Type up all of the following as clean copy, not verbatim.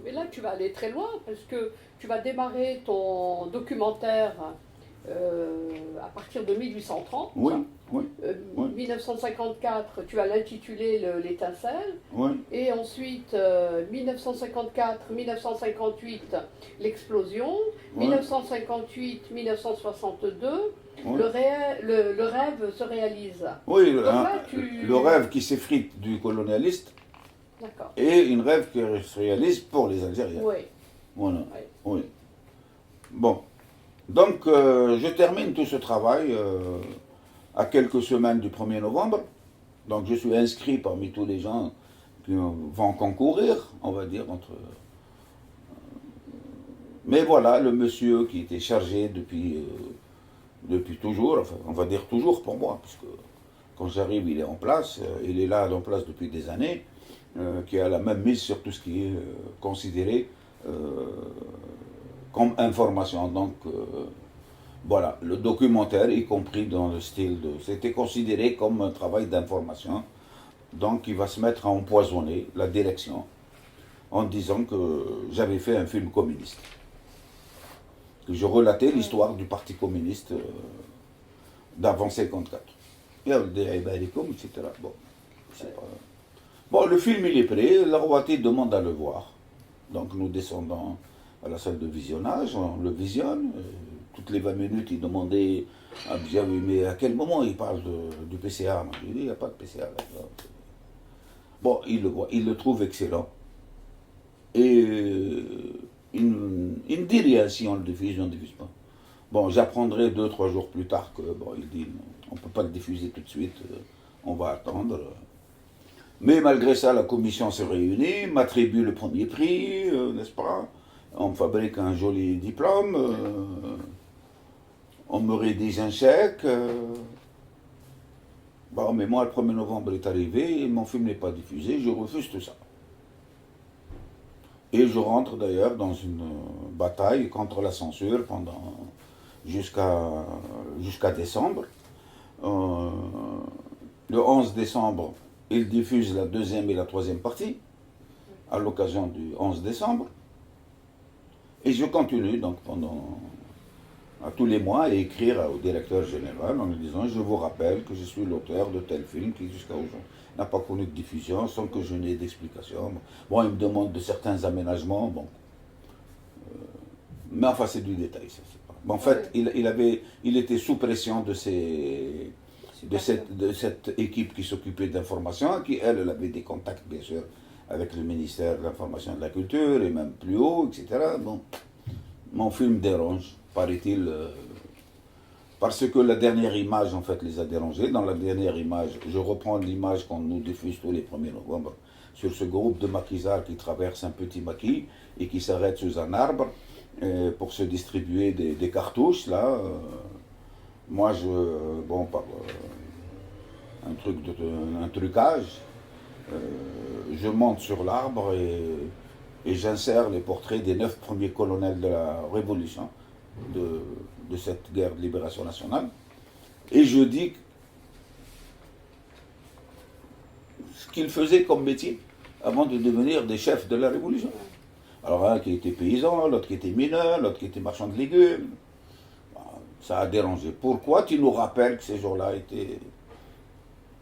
Mais là, tu vas aller très loin parce que tu vas démarrer ton documentaire à partir de 1830. Oui, oui, oui, 1954, tu vas l'intituler L'étincelle. oui, Et ensuite, 1954-1958, l'explosion. oui, 1958-1962, oui. le rêve se réalise. Oui, Donc là, tu... le rêve qui s'effrite du colonialiste D'accord. et une rêve qui se réalise pour les Algériens. Oui. Voilà, Oui. oui. Bon, donc je termine tout ce travail à quelques semaines du 1er novembre. Donc je suis inscrit parmi tous les gens qui vont concourir, on va dire, entre... Mais voilà, le monsieur qui était chargé depuis toujours, enfin, on va dire toujours pour moi, puisque quand j'arrive, il est en place, il est là en place depuis des années, qui a la même mise sur tout ce qui est considéré comme information. Donc voilà, le documentaire, y compris dans le style de... C'était considéré comme un travail d'information. Donc il va se mettre à empoisonner la direction en disant que j'avais fait un film communiste. Que je relatais l'histoire du Parti communiste d'avant 54. Et on dit, eh ben, etc. Bon, c'est pas... Bon, le film il est prêt, la Roati demande à le voir. Donc nous descendons à la salle de visionnage, on le visionne. Toutes les 20 minutes, il demandait à Biavi, mais à quel moment il parle du PCA? Je lui dis, il n'y a pas de PCA. Bon, il le voit, il le trouve excellent. Et il ne dit rien si on le diffuse, on ne diffuse pas. Bon, j'apprendrai 2-3 jours plus tard que, bon, il dit, on ne peut pas le diffuser tout de suite, on va attendre. Mais malgré ça, la commission se réunit, m'attribue le premier prix, n'est-ce pas? On me fabrique un joli diplôme, on me rédige un chèque. Bon, mais moi, le 1er novembre est arrivé, et mon film n'est pas diffusé, je refuse tout ça. Et je rentre d'ailleurs dans une bataille contre la censure jusqu'à décembre. Le 11 décembre, ils diffusent la deuxième et la troisième partie, à l'occasion du 11 décembre. Et je continue donc à tous les mois à écrire au directeur général en lui disant, je vous rappelle que je suis l'auteur de tel film qui jusqu'à aujourd'hui n'a pas connu de diffusion sans que je n'ai d'explication. Bon, il me demande de certains aménagements, bon. Mais enfin, c'est du détail, ça. Bon, en fait, il était sous pression de cette équipe qui s'occupait d'information, qui, elle avait des contacts, bien sûr, avec le ministère de l'Information et de la Culture, et même plus haut, etc. Bon, mon film dérange, paraît-il, parce que la dernière image, en fait, les a dérangés. Dans la dernière image, je reprends l'image qu'on nous diffuse tous les 1er novembre, sur ce groupe de maquisards qui traverse un petit maquis et qui s'arrête sous un arbre pour se distribuer des cartouches, là. Moi, par un trucage, je monte sur l'arbre et j'insère les portraits des 9 premiers colonels de la Révolution, de cette guerre de libération nationale. Et je dis ce qu'ils faisaient comme métier avant de devenir des chefs de la Révolution. Alors un qui était paysan, l'autre qui était mineur, l'autre qui était marchand de légumes. Ça a dérangé. Pourquoi tu nous rappelles que ces jours-là étaient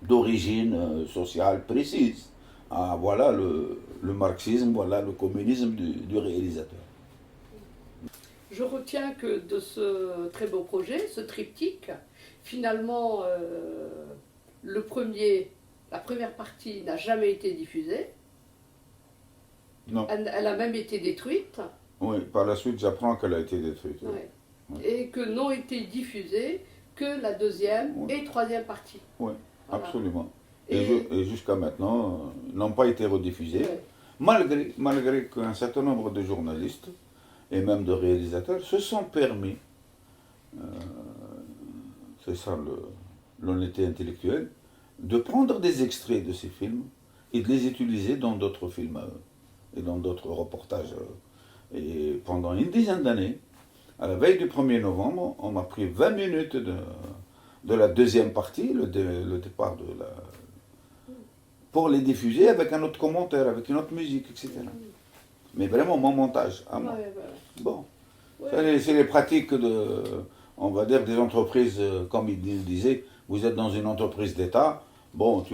d'origine sociale précise? Ah, voilà le marxisme, voilà le communisme du réalisateur. Je retiens que de ce très beau projet, ce triptyque, finalement, la première partie n'a jamais été diffusée. Non. Elle a même été détruite. Oui, par la suite, j'apprends qu'elle a été détruite. Oui. Ouais. Oui. Et que n'ont été diffusées que la deuxième et troisième partie. Oui, voilà. Absolument. Et jusqu'à maintenant, n'ont pas été rediffusées, malgré qu'un certain nombre de journalistes et même de réalisateurs se sont permis, c'est ça l'honnêteté intellectuelle, de prendre des extraits de ces films et de les utiliser dans d'autres films et dans d'autres reportages. Et pendant une dizaine d'années, à la veille du 1er novembre, on m'a pris 20 minutes de la deuxième partie, le départ pour les diffuser avec un autre commentaire, avec une autre musique, etc. Mais vraiment mon montage à moi. Ouais, Bon. ouais. C'est les pratiques de, on va dire, des entreprises, comme il disait, vous êtes dans une entreprise d'État, bon,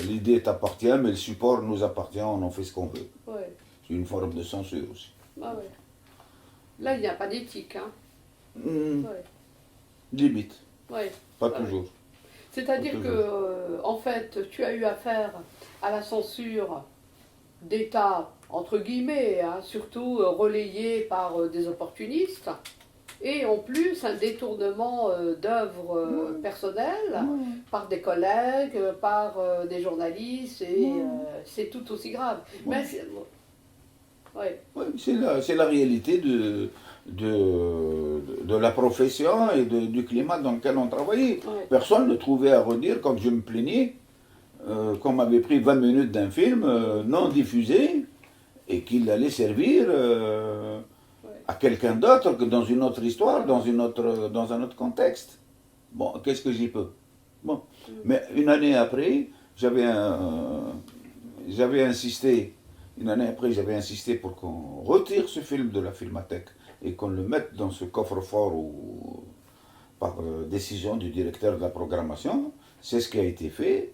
l'idée t'appartient, mais le support nous appartient, on en fait ce qu'on veut. Ouais. C'est une forme de censure aussi. Ah ouais. Là, il n'y a pas d'éthique, hein. Ouais. Limite, Ouais. pas Ouais. toujours. C'est-à-dire que, en fait, tu as eu affaire à la censure d'État, entre guillemets, hein, surtout relayée par des opportunistes, et en plus un détournement d'œuvres personnelles par des collègues, par des journalistes, et c'est tout aussi grave. Mais ouais. Oui, c'est la réalité de la profession et du climat dans lequel on travaillait. Ouais. Personne ne trouvait à redire quand je me plaignais qu'on m'avait pris 20 minutes d'un film non diffusé et qu'il allait servir à quelqu'un d'autre que dans une autre histoire, dans un autre contexte. Bon, qu'est-ce que j'y peux? Bon. Mais une année après, j'avais insisté. Une année après, j'avais insisté pour qu'on retire ce film de la Filmathèque et qu'on le mette dans ce coffre-fort par décision du directeur de la programmation. C'est ce qui a été fait.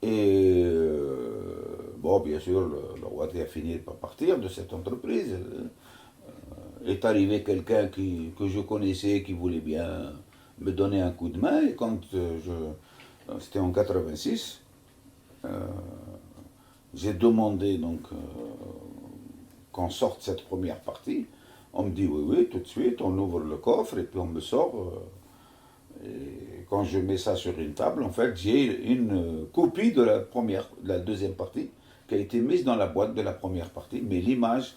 Et bon, bien sûr, le roi a fini par partir de cette entreprise. Est arrivé quelqu'un que je connaissais, qui voulait bien me donner un coup de main. Et quand c'était en 86, j'ai demandé donc qu'on sorte cette première partie. On me dit oui, tout de suite, on ouvre le coffre et puis on me sort. Et quand je mets ça sur une table, en fait, j'ai une copie de la deuxième partie qui a été mise dans la boîte de la première partie, mais l'image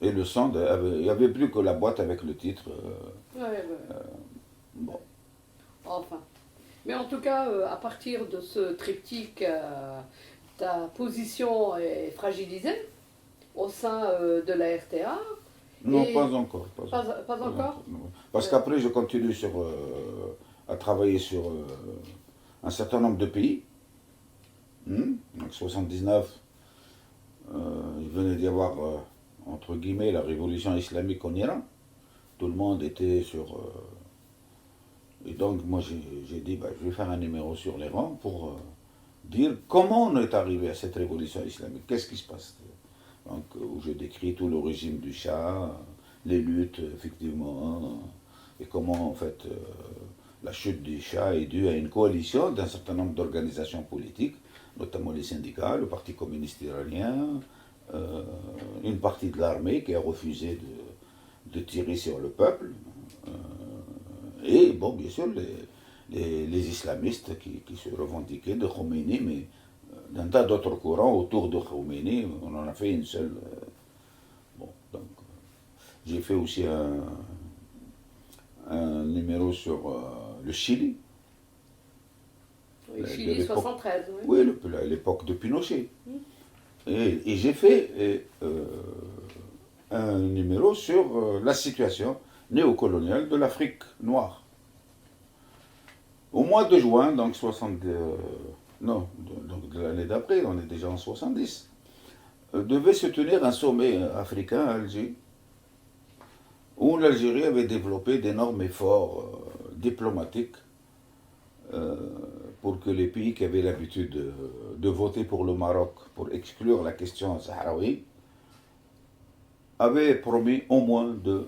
et le son, il n'y avait plus que la boîte avec le titre. Bon. Enfin. Mais en tout cas, à partir de ce triptyque, ta position est fragilisée au sein de la RTA. Non, pas encore. Pas encore. Non. Parce qu'après, je continue à travailler sur un certain nombre de pays. Donc 79, il venait d'y avoir, entre guillemets, la révolution islamique en Iran. Tout le monde était sur... et donc, moi, j'ai dit, je vais faire un numéro sur l'Iran pour dire comment on est arrivé à cette révolution islamique. Qu'est-ce qui se passe? Donc, où je décris tout le régime du Shah, les luttes, effectivement, et comment, en fait, la chute du Shah est due à une coalition d'un certain nombre d'organisations politiques, notamment les syndicats, le Parti communiste iranien, une partie de l'armée qui a refusé de tirer sur le peuple, et, bon, bien sûr, les islamistes qui se revendiquaient de Khomeini, mais d'un tas d'autres courants autour de Khomeini, on en a fait une seule. Bon, donc, j'ai fait aussi un numéro sur le Chili. Oui, Chili 73, oui. Oui, l'époque de Pinochet. Et j'ai fait un numéro sur la situation néocoloniale de l'Afrique noire. Au mois de juin, donc de l'année d'après, on est déjà en 70, devait se tenir un sommet africain à Alger, où l'Algérie avait développé d'énormes efforts diplomatiques pour que les pays qui avaient l'habitude de voter pour le Maroc pour exclure la question sahraoui avaient promis au moins de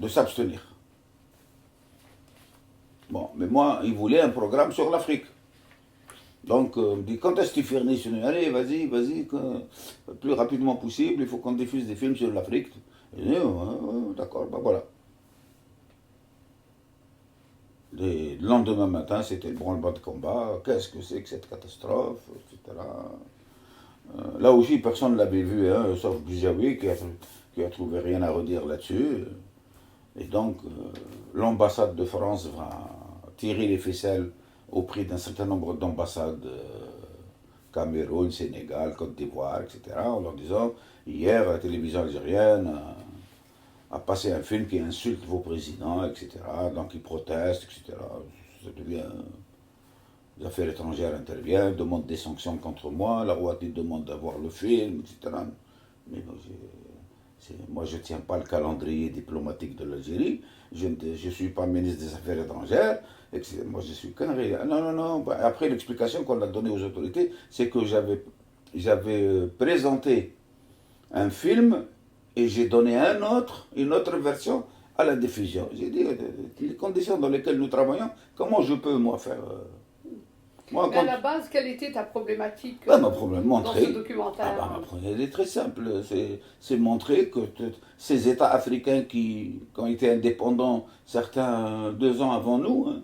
s'abstenir. Bon, mais moi, ils voulaient un programme sur l'Afrique. Donc, on me dit, quand est-ce que tu finis? Je dis, allez, vas-y, le plus rapidement possible, il faut qu'on diffuse des films sur l'Afrique. Je dis, d'accord, voilà. Le lendemain matin, c'était le branle-bas de combat. Qu'est-ce que c'est que cette catastrophe, etc. Là aussi, personne ne l'avait vu, sauf Bijawi qui a trouvé rien à redire là-dessus. Et donc, l'ambassade de France va tirer les ficelles au prix d'un certain nombre d'ambassades, Cameroun, Sénégal, Côte d'Ivoire, etc., en leur disant, hier, la télévision algérienne a passé un film qui insulte vos présidents, etc., donc ils protestent, etc. Ça devient les affaires étrangères interviennent, demandent des sanctions contre moi, la Royauté demande d'avoir le film, etc. Mais bon, moi, je ne tiens pas le calendrier diplomatique de l'Algérie, je ne suis pas ministre des Affaires étrangères, etc. Moi, je suis qu'un réel. Non, non, non. Après, l'explication qu'on a donnée aux autorités, c'est que j'avais présenté un film et j'ai donné une autre version à la diffusion. J'ai dit, les conditions dans lesquelles nous travaillons, comment je peux, moi, faire... moi, mais à la base, quelle était ta problématique ma problème, dans ce documentaire? Ma problématique, elle est très simple. C'est montrer que ces États africains qui ont été indépendants, certains 2 ans avant nous, hein,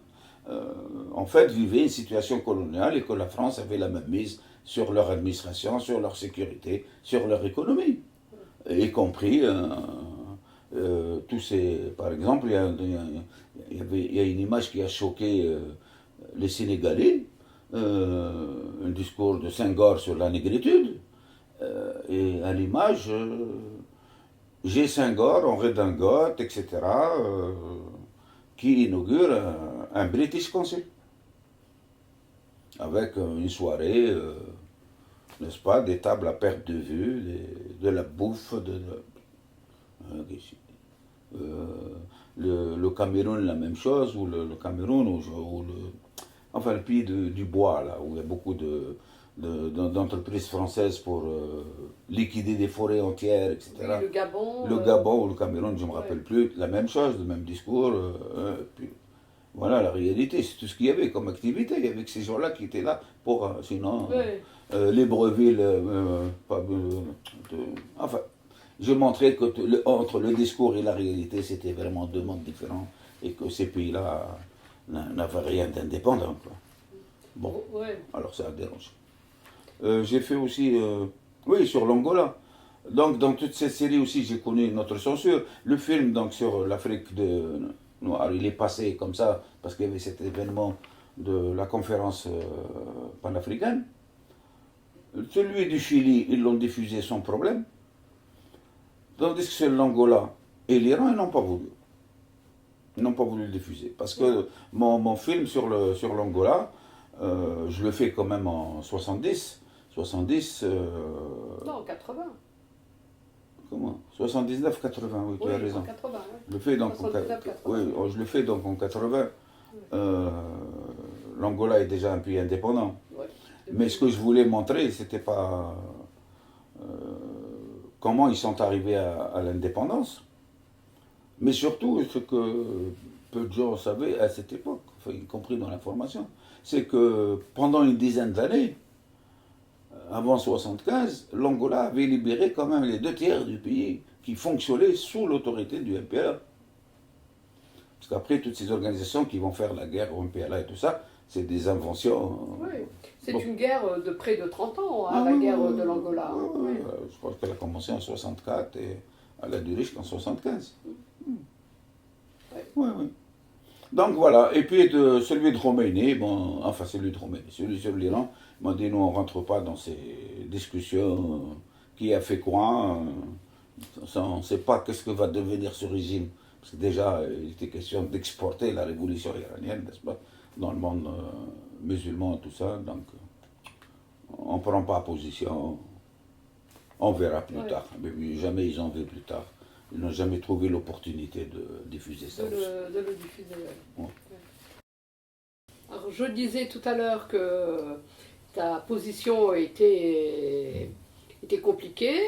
en fait, vivaient une situation coloniale et que la France avait la même mise sur leur administration, sur leur sécurité, sur leur économie. Y compris tous ces... Par exemple, il y a une image qui a choqué les Sénégalais, un discours de Senghor sur la négritude, et à l'image, j'ai Senghor en redingote, etc., qui inaugure un British Consul, avec une soirée, n'est-ce pas, des tables à perte de vue, de la bouffe, le Cameroun, la même chose, ou le Cameroun, enfin le pays du bois, là, où il y a beaucoup d'entreprises françaises pour liquider des forêts entières, etc. Oui, le Gabon. Le Gabon ou le Cameroun, je ne me rappelle plus, la même chose, le même discours. Puis, voilà, la réalité, c'est tout ce qu'il y avait comme activité. Il y avait que ces gens-là qui étaient là pour, sinon, Libreville, enfin, je montrais que entre le discours et la réalité, c'était vraiment 2 mondes différents et que ces pays-là n'avaient rien d'indépendant. Bon, alors ça a dérangé. J'ai fait aussi, oui, sur l'Angola. Donc, dans toute cette série aussi, j'ai connu une autre censure. Le film donc, sur l'Afrique noire, il est passé comme ça, parce qu'il y avait cet événement de la conférence panafricaine. Celui du Chili, ils l'ont diffusé sans problème. Tandis que c'est l'Angola et l'Iran, ils n'ont pas voulu. Ils n'ont pas voulu le diffuser. Parce que mon film sur l'Angola, je le fais quand même en 70. 70. Non, 80. Comment 79, 80, oui, tu as raison. 80, oui. Je le fais donc je le fais donc en 80. L'Angola est déjà un pays indépendant. Ouais. Mais ce que je voulais montrer, c'était pas comment ils sont arrivés à l'indépendance, mais surtout ce que peu de gens savaient à cette époque, enfin, y compris dans l'information, c'est que pendant une dizaine d'années, avant 75, l'Angola avait libéré quand même les 2 tiers du pays qui fonctionnaient sous l'autorité du MPLA. Parce qu'après, toutes ces organisations qui vont faire la guerre au MPLA et tout ça, c'est des inventions. Oui, c'est une guerre de près de 30 ans, hein, la guerre de l'Angola. Oui. Je pense qu'elle a commencé en 64 et elle a duré jusqu'en 75. Oui. Donc voilà, et puis celui de Khomeini, bon, enfin celui de Khomeini, celui sur l'Iran, m'a dit nous on ne rentre pas dans ces discussions, qui a fait quoi, on ne sait pas qu'est-ce que va devenir ce régime. Parce que déjà, il était question d'exporter la révolution iranienne, n'est-ce pas, dans le monde musulman, tout ça, donc on ne prend pas position, on verra plus tard, mais jamais ils en verront plus tard. Ils n'ont jamais trouvé l'opportunité de diffuser ça. De le diffuser, oui. Alors, je disais tout à l'heure que ta position était compliquée.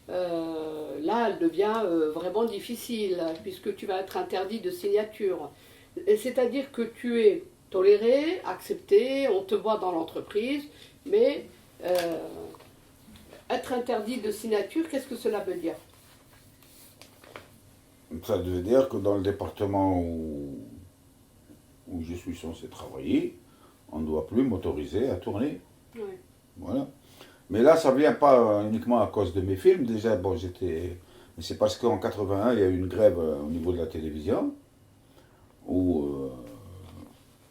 Là, elle devient vraiment difficile, puisque tu vas être interdit de signature. C'est-à-dire que tu es toléré, accepté, on te voit dans l'entreprise, mais être interdit de signature, qu'est-ce que cela veut dire? Ça veut dire que dans le département où je suis censé travailler, on ne doit plus m'autoriser à tourner. Oui. Voilà. Mais là, ça ne vient pas uniquement à cause de mes films. Déjà, bon, mais c'est parce qu'en 81, il y a eu une grève au niveau de la télévision, où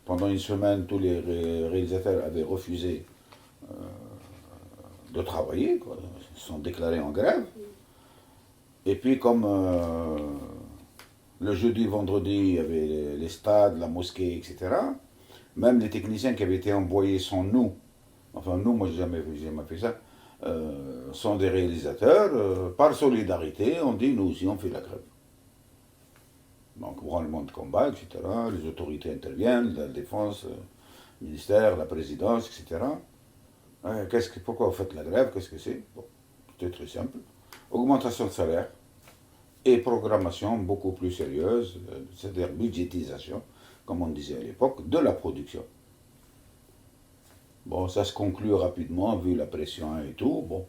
pendant une semaine, tous les réalisateurs avaient refusé de travailler, quoi. Ils se sont déclarés en grève. Et puis, comme le jeudi, vendredi, il y avait les stades, la mosquée, etc., Même les techniciens qui avaient été envoyés sans nous, enfin nous, moi j'ai jamais fait ça, sont des réalisateurs, par solidarité, on dit nous aussi on fait la grève. Donc branlement de combat, etc. Les autorités interviennent, la défense, le ministère, la présidence, etc. Pourquoi vous faites la grève? Qu'est-ce que c'est? Bon, c'est très simple. Augmentation de salaire et programmation beaucoup plus sérieuse, c'est-à-dire budgétisation, comme on disait à l'époque, de la production. Bon, ça se conclut rapidement, vu la pression et tout. Bon.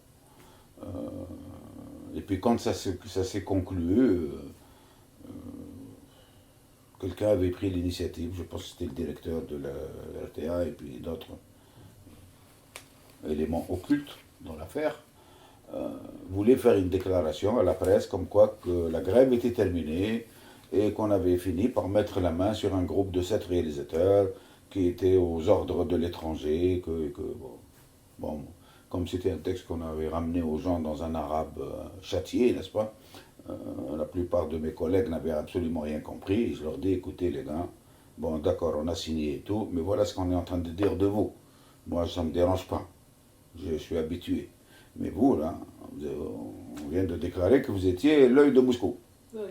Et puis quand ça s'est conclu, quelqu'un avait pris l'initiative, je pense que c'était le directeur de la RTA et puis d'autres éléments occultes dans l'affaire, voulait faire une déclaration à la presse comme quoi que la grève était terminée et qu'on avait fini par mettre la main sur un groupe de 7 réalisateurs qui étaient aux ordres de l'étranger, bon, comme c'était un texte qu'on avait ramené aux gens dans un arabe châtié, n'est-ce pas? La plupart de mes collègues n'avaient absolument rien compris. Je leur dis, écoutez les gars, bon d'accord, on a signé et tout, mais voilà ce qu'on est en train de dire de vous. Moi, ça ne me dérange pas. Je suis habitué. Mais vous, là, on vient de déclarer que vous étiez l'œil de Moscou. Oui.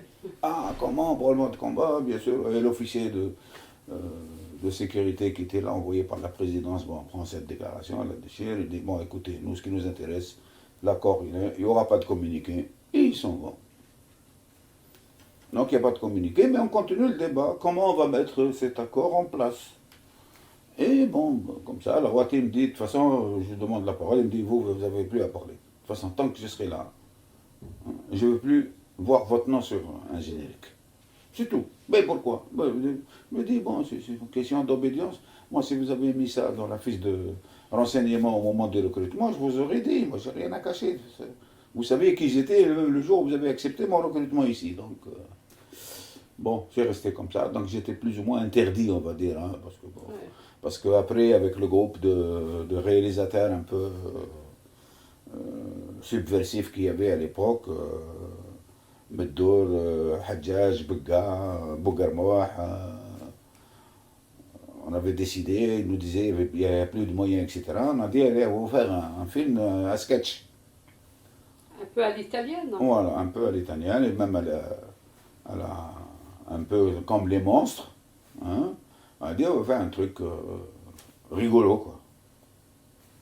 Ah, comment? Branlement de combat, bien sûr. Et l'officier de sécurité qui était là, envoyé par la présidence, bon, on prend cette déclaration, la déchire, il dit, bon, écoutez, nous, ce qui nous intéresse, l'accord, il n'y aura pas de communiqué, et ils sont bons. Donc, il n'y a pas de communiqué, mais on continue le débat. Comment on va mettre cet accord en place? Et bon, comme ça, la Rouati me dit, de toute façon, je demande la parole, il me dit, vous n'avez plus à parler. De toute façon, tant que je serai là, je ne veux plus voir votre nom sur un générique. C'est tout. Mais pourquoi? Je me dis, bon, c'est une question d'obédience. Moi, si vous avez mis ça dans la fiche de renseignement au moment du recrutement, je vous aurais dit, moi, j'ai rien à cacher. Vous savez qui j'étais le jour où vous avez accepté mon recrutement ici. Donc, bon, j'ai resté comme ça. Donc, j'étais plus ou moins interdit, on va dire. Hein, parce que, bon, Ouais. parce qu'après, avec le groupe de réalisateurs un peu subversifs qu'il y avait à l'époque, Meddour, Hadjaj, Begga, Bougarmoah, on avait décidé, ils nous disaient qu'il n'y avait plus de moyens, etc. On a dit, allez, on va faire un film à sketch. Un peu à l'italienne. Hein. Voilà, un peu à l'italienne, et même un peu comme les monstres. Hein. On a dit, on va faire un truc rigolo, quoi.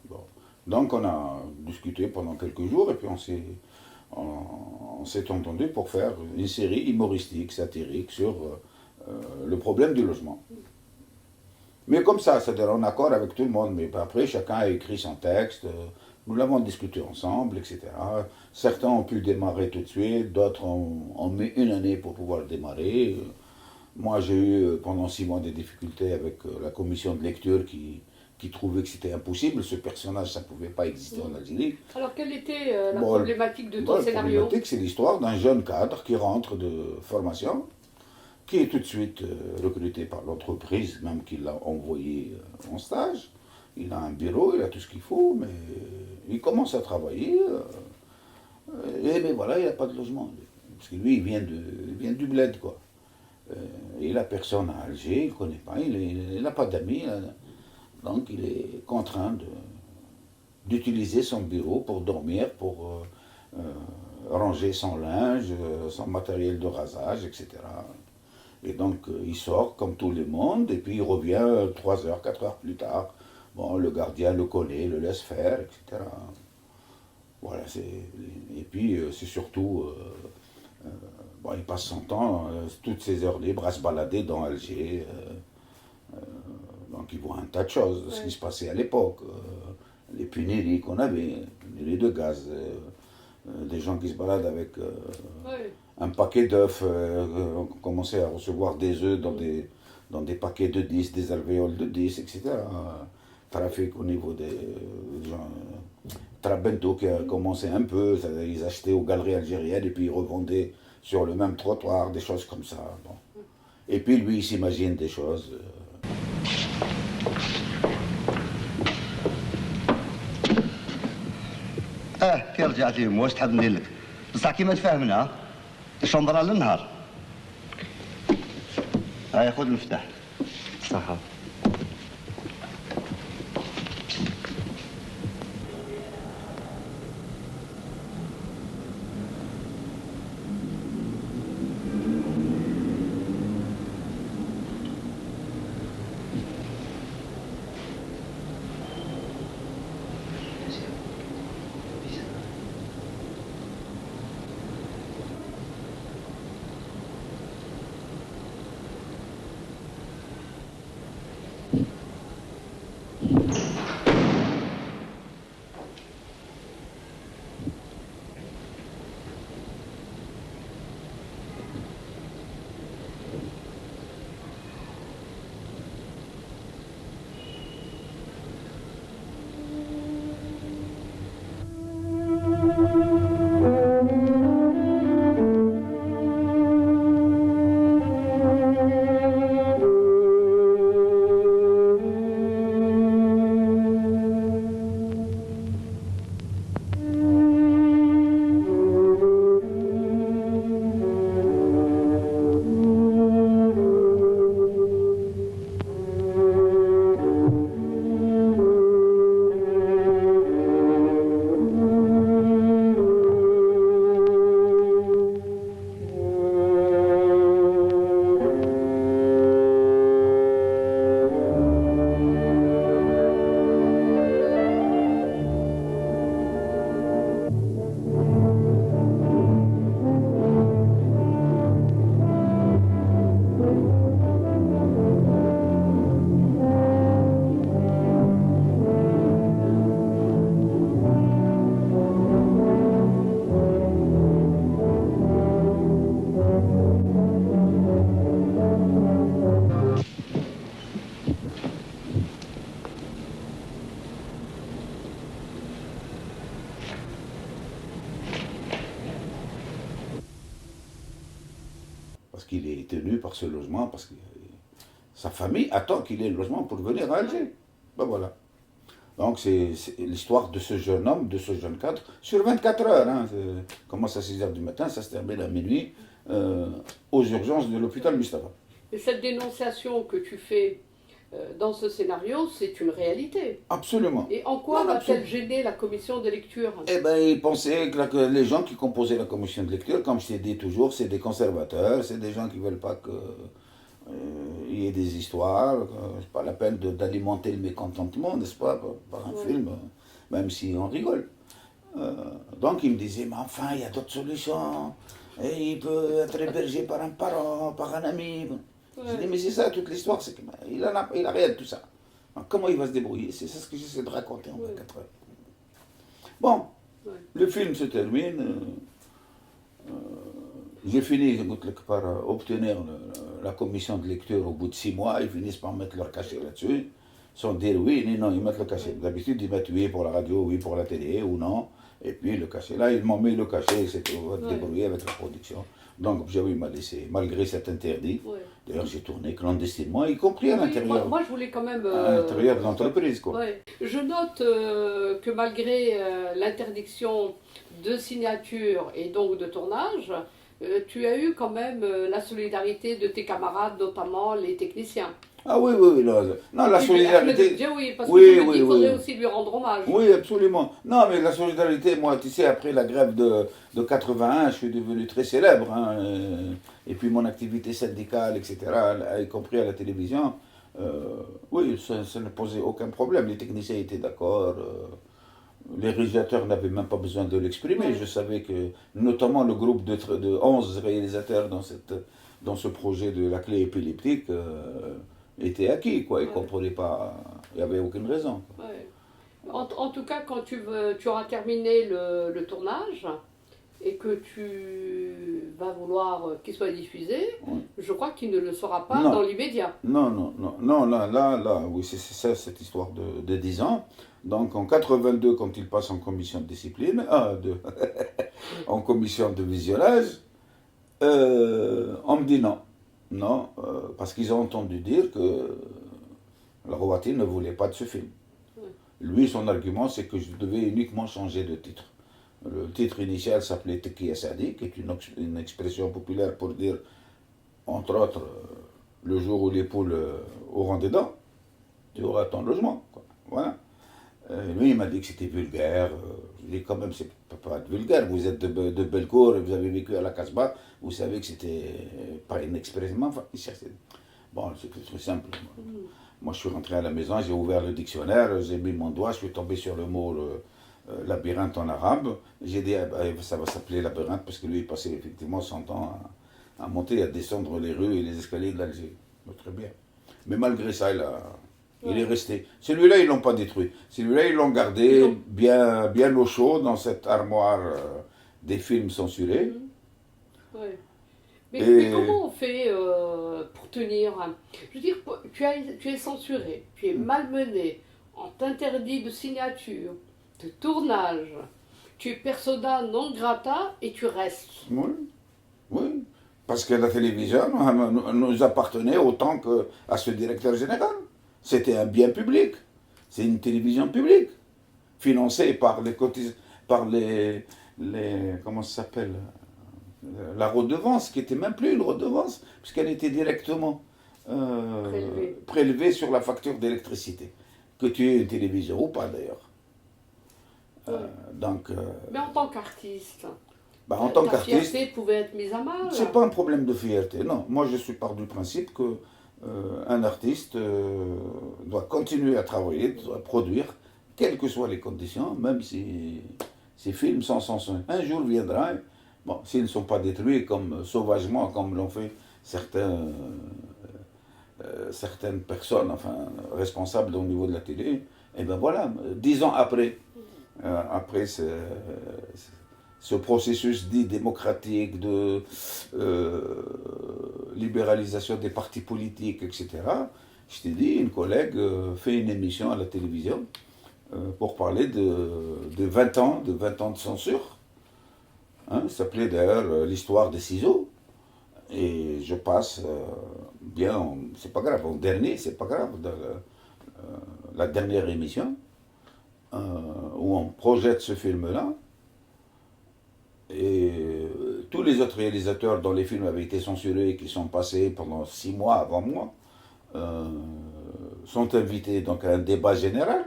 Bon. Donc on a discuté pendant quelques jours, et puis on s'est entendu pour faire une série humoristique, satirique, sur le problème du logement. Mais comme ça, c'est-à-dire en accord avec tout le monde, mais après chacun a écrit son texte, nous l'avons discuté ensemble, etc. Certains ont pu démarrer tout de suite, d'autres ont mis une année pour pouvoir démarrer. Moi, j'ai eu pendant 6 mois des difficultés avec la commission de lecture qui trouvait que c'était impossible. Ce personnage, ça ne pouvait pas exister en Algérie. Alors, quelle était la problématique de ton scénario? La problématique, c'est l'histoire d'un jeune cadre qui rentre de formation, qui est tout de suite recruté par l'entreprise, même qui l'a envoyé en stage. Il a un bureau, il a tout ce qu'il faut, mais il commence à travailler. Et mais voilà, il n'a pas de logement. Parce que lui, il vient du bled, quoi. Il n'a personne à Alger, il ne connaît pas, il n'a pas d'amis. Donc il est contraint d'utiliser son bureau pour dormir, pour ranger son linge, son matériel de rasage, etc. Et donc il sort comme tout le monde, et puis il revient 3 heures, 4 heures plus tard. Bon, le gardien le connaît, le laisse faire, etc. Voilà, et puis c'est surtout, bon, il passe son temps, toutes ses heures libres, à se balader dans Alger. Donc il voit un tas de choses, ce qui se passait à l'époque, les punairies qu'on avait, les punairies de gaz, des gens qui se baladent avec un paquet d'œufs, on commençait à recevoir des œufs dans des paquets de 10, des alvéoles de 10, etc. Trafic au niveau des gens. Trabento qui a commencé un peu, ils achetaient aux galeries algériennes et puis ils revendaient sur le même trottoir, des choses comme ça. Bon. Et puis lui, il s'imagine des choses. كي رجعت لهم واش تحب ندير لك؟ بصح كيما تفهمنا الشومبرا للنهار. هاي خذ المفتاح. صحة. qu'il est tenu par ce logement, parce que sa famille attend qu'il ait le logement pour venir à Alger. Ben voilà. Donc c'est l'histoire de ce jeune homme, de ce jeune cadre, sur 24 heures. Hein. Commence à 6 heures du matin, ça se termine à minuit, aux urgences de l'hôpital Mustapha. Et cette dénonciation que tu fais dans ce scénario, c'est une réalité. Absolument. Et en quoi Non, va-t-elle gêner la commission de lecture? Eh bien, ils pensaient que les gens qui composaient la commission de lecture, comme je t'ai dit toujours, c'est des conservateurs, c'est des gens qui ne veulent pas qu'il y ait des histoires. C'est pas la peine d'alimenter le mécontentement, n'est-ce pas, par un film, même si on rigole. Donc, ils me disaient, mais enfin, il y a d'autres solutions. Et il peut être hébergé par un parent, par un ami. Je dis, mais c'est ça toute l'histoire, c'est qu'il a rien de tout ça. Alors, comment il va se débrouiller? C'est ça ce que j'essaie de raconter en 24 heures. Bon, le film se termine. J'ai fini par obtenir la commission de lecture au bout de 6 mois. Ils finissent par mettre leur cachet là-dessus. Sans dire oui, ni non, ils mettent le cachet. D'habitude, ils mettent oui pour la radio, oui pour la télé, ou non. Et puis le cachet. Là, ils m'ont mis le cachet, c'était on va te débrouiller avec la production. Donc, il m'a laissé, malgré cet interdit. D'ailleurs, j'ai tourné clandestinement, y compris à l'intérieur. Moi, je voulais quand même. À l'intérieur de l'entreprise, quoi. Je note que malgré l'interdiction de signature et donc de tournage, tu as eu quand même la solidarité de tes camarades, notamment les techniciens. Ah oui, non, la solidarité... Oui, parce que je me dis qu'il faudrait aussi lui rendre hommage. Oui, absolument. Non, mais la solidarité, moi, tu sais, après la grève de 81, je suis devenu très célèbre. Hein, et puis mon activité syndicale, etc., y compris à la télévision, oui, ça ne posait aucun problème. Les techniciens étaient d'accord. Les réalisateurs n'avaient même pas besoin de l'exprimer. Je savais que, notamment le groupe de 11 réalisateurs dans ce projet de la clé épileptique, était acquis, quoi. Ils ne comprenaient pas, il n'y avait aucune raison. En tout cas, quand tu auras terminé le tournage et que tu vas vouloir qu'il soit diffusé, je crois qu'il ne le sera pas dans l'immédiat. Non, là, oui, c'est ça, cette histoire de 10 ans. Donc en 82, quand il passe en commission de discipline, en commission de visionnage, on me dit non. Non, parce qu'ils ont entendu dire que la Rouati ne voulait pas de ce film. Lui, son argument, c'est que je devais uniquement changer de titre. Le titre initial s'appelait Tekiya Sadi, qui est une expression populaire pour dire, entre autres, le jour où les poules auront des dents, tu auras ton logement. Quoi. Voilà. Lui, il m'a dit que c'était vulgaire. Je lui ai dit, quand même, c'est pas vulgaire. Vous êtes de Bellecour, vous avez vécu à la Casbah, vous savez que c'était pas une expression. Enfin, bon, c'était très simple. Moi, je suis rentré à la maison, j'ai ouvert le dictionnaire, j'ai mis mon doigt, je suis tombé sur le mot labyrinthe en arabe. J'ai dit, ça va s'appeler labyrinthe, parce que lui, il passait effectivement son temps à monter et à descendre les rues et les escaliers de l'Alger. Très bien. Mais malgré ça, il est resté. Celui-là, ils ne l'ont pas détruit. Celui-là, ils l'ont gardé bien au chaud dans cette armoire des films censurés. Mais comment on fait pour tenir? Je veux dire, tu es censuré, tu es malmené, on t'interdit de signature, de tournage, tu es persona non grata et tu restes. Oui. Parce que la télévision nous appartenait autant qu'à ce directeur général. C'était un bien public. C'est une télévision publique, financée par les comment ça s'appelle, la redevance, qui n'était même plus une redevance, puisqu'elle était directement prélevée sur la facture d'électricité. Que tu aies une télévision ou pas, d'ailleurs. Mais en tant qu'artiste, ta fierté pouvait être mise à mal. C'est pas un problème de fierté, non. Moi, je suis par du principe que un artiste doit continuer à travailler, doit produire, quelles que soient les conditions, même si ces films sont censés. Un jour viendra, bon, s'ils ne sont pas détruits sauvagement, comme l'ont fait certaines personnes, enfin, responsables au niveau de la télé, et bien voilà, 10 ans après ce processus dit démocratique de libéralisation des partis politiques, etc. Je t'ai dit, une collègue fait une émission à la télévision pour parler de 20 ans de censure. Ça s'appelait d'ailleurs l'histoire des ciseaux. Et je passe bien, c'est pas grave, en dernier, c'est pas grave, la dernière émission, où on projette ce film-là. Et tous les autres réalisateurs dont les films avaient été censurés et qui sont passés pendant 6 mois avant moi, sont invités donc à un débat général.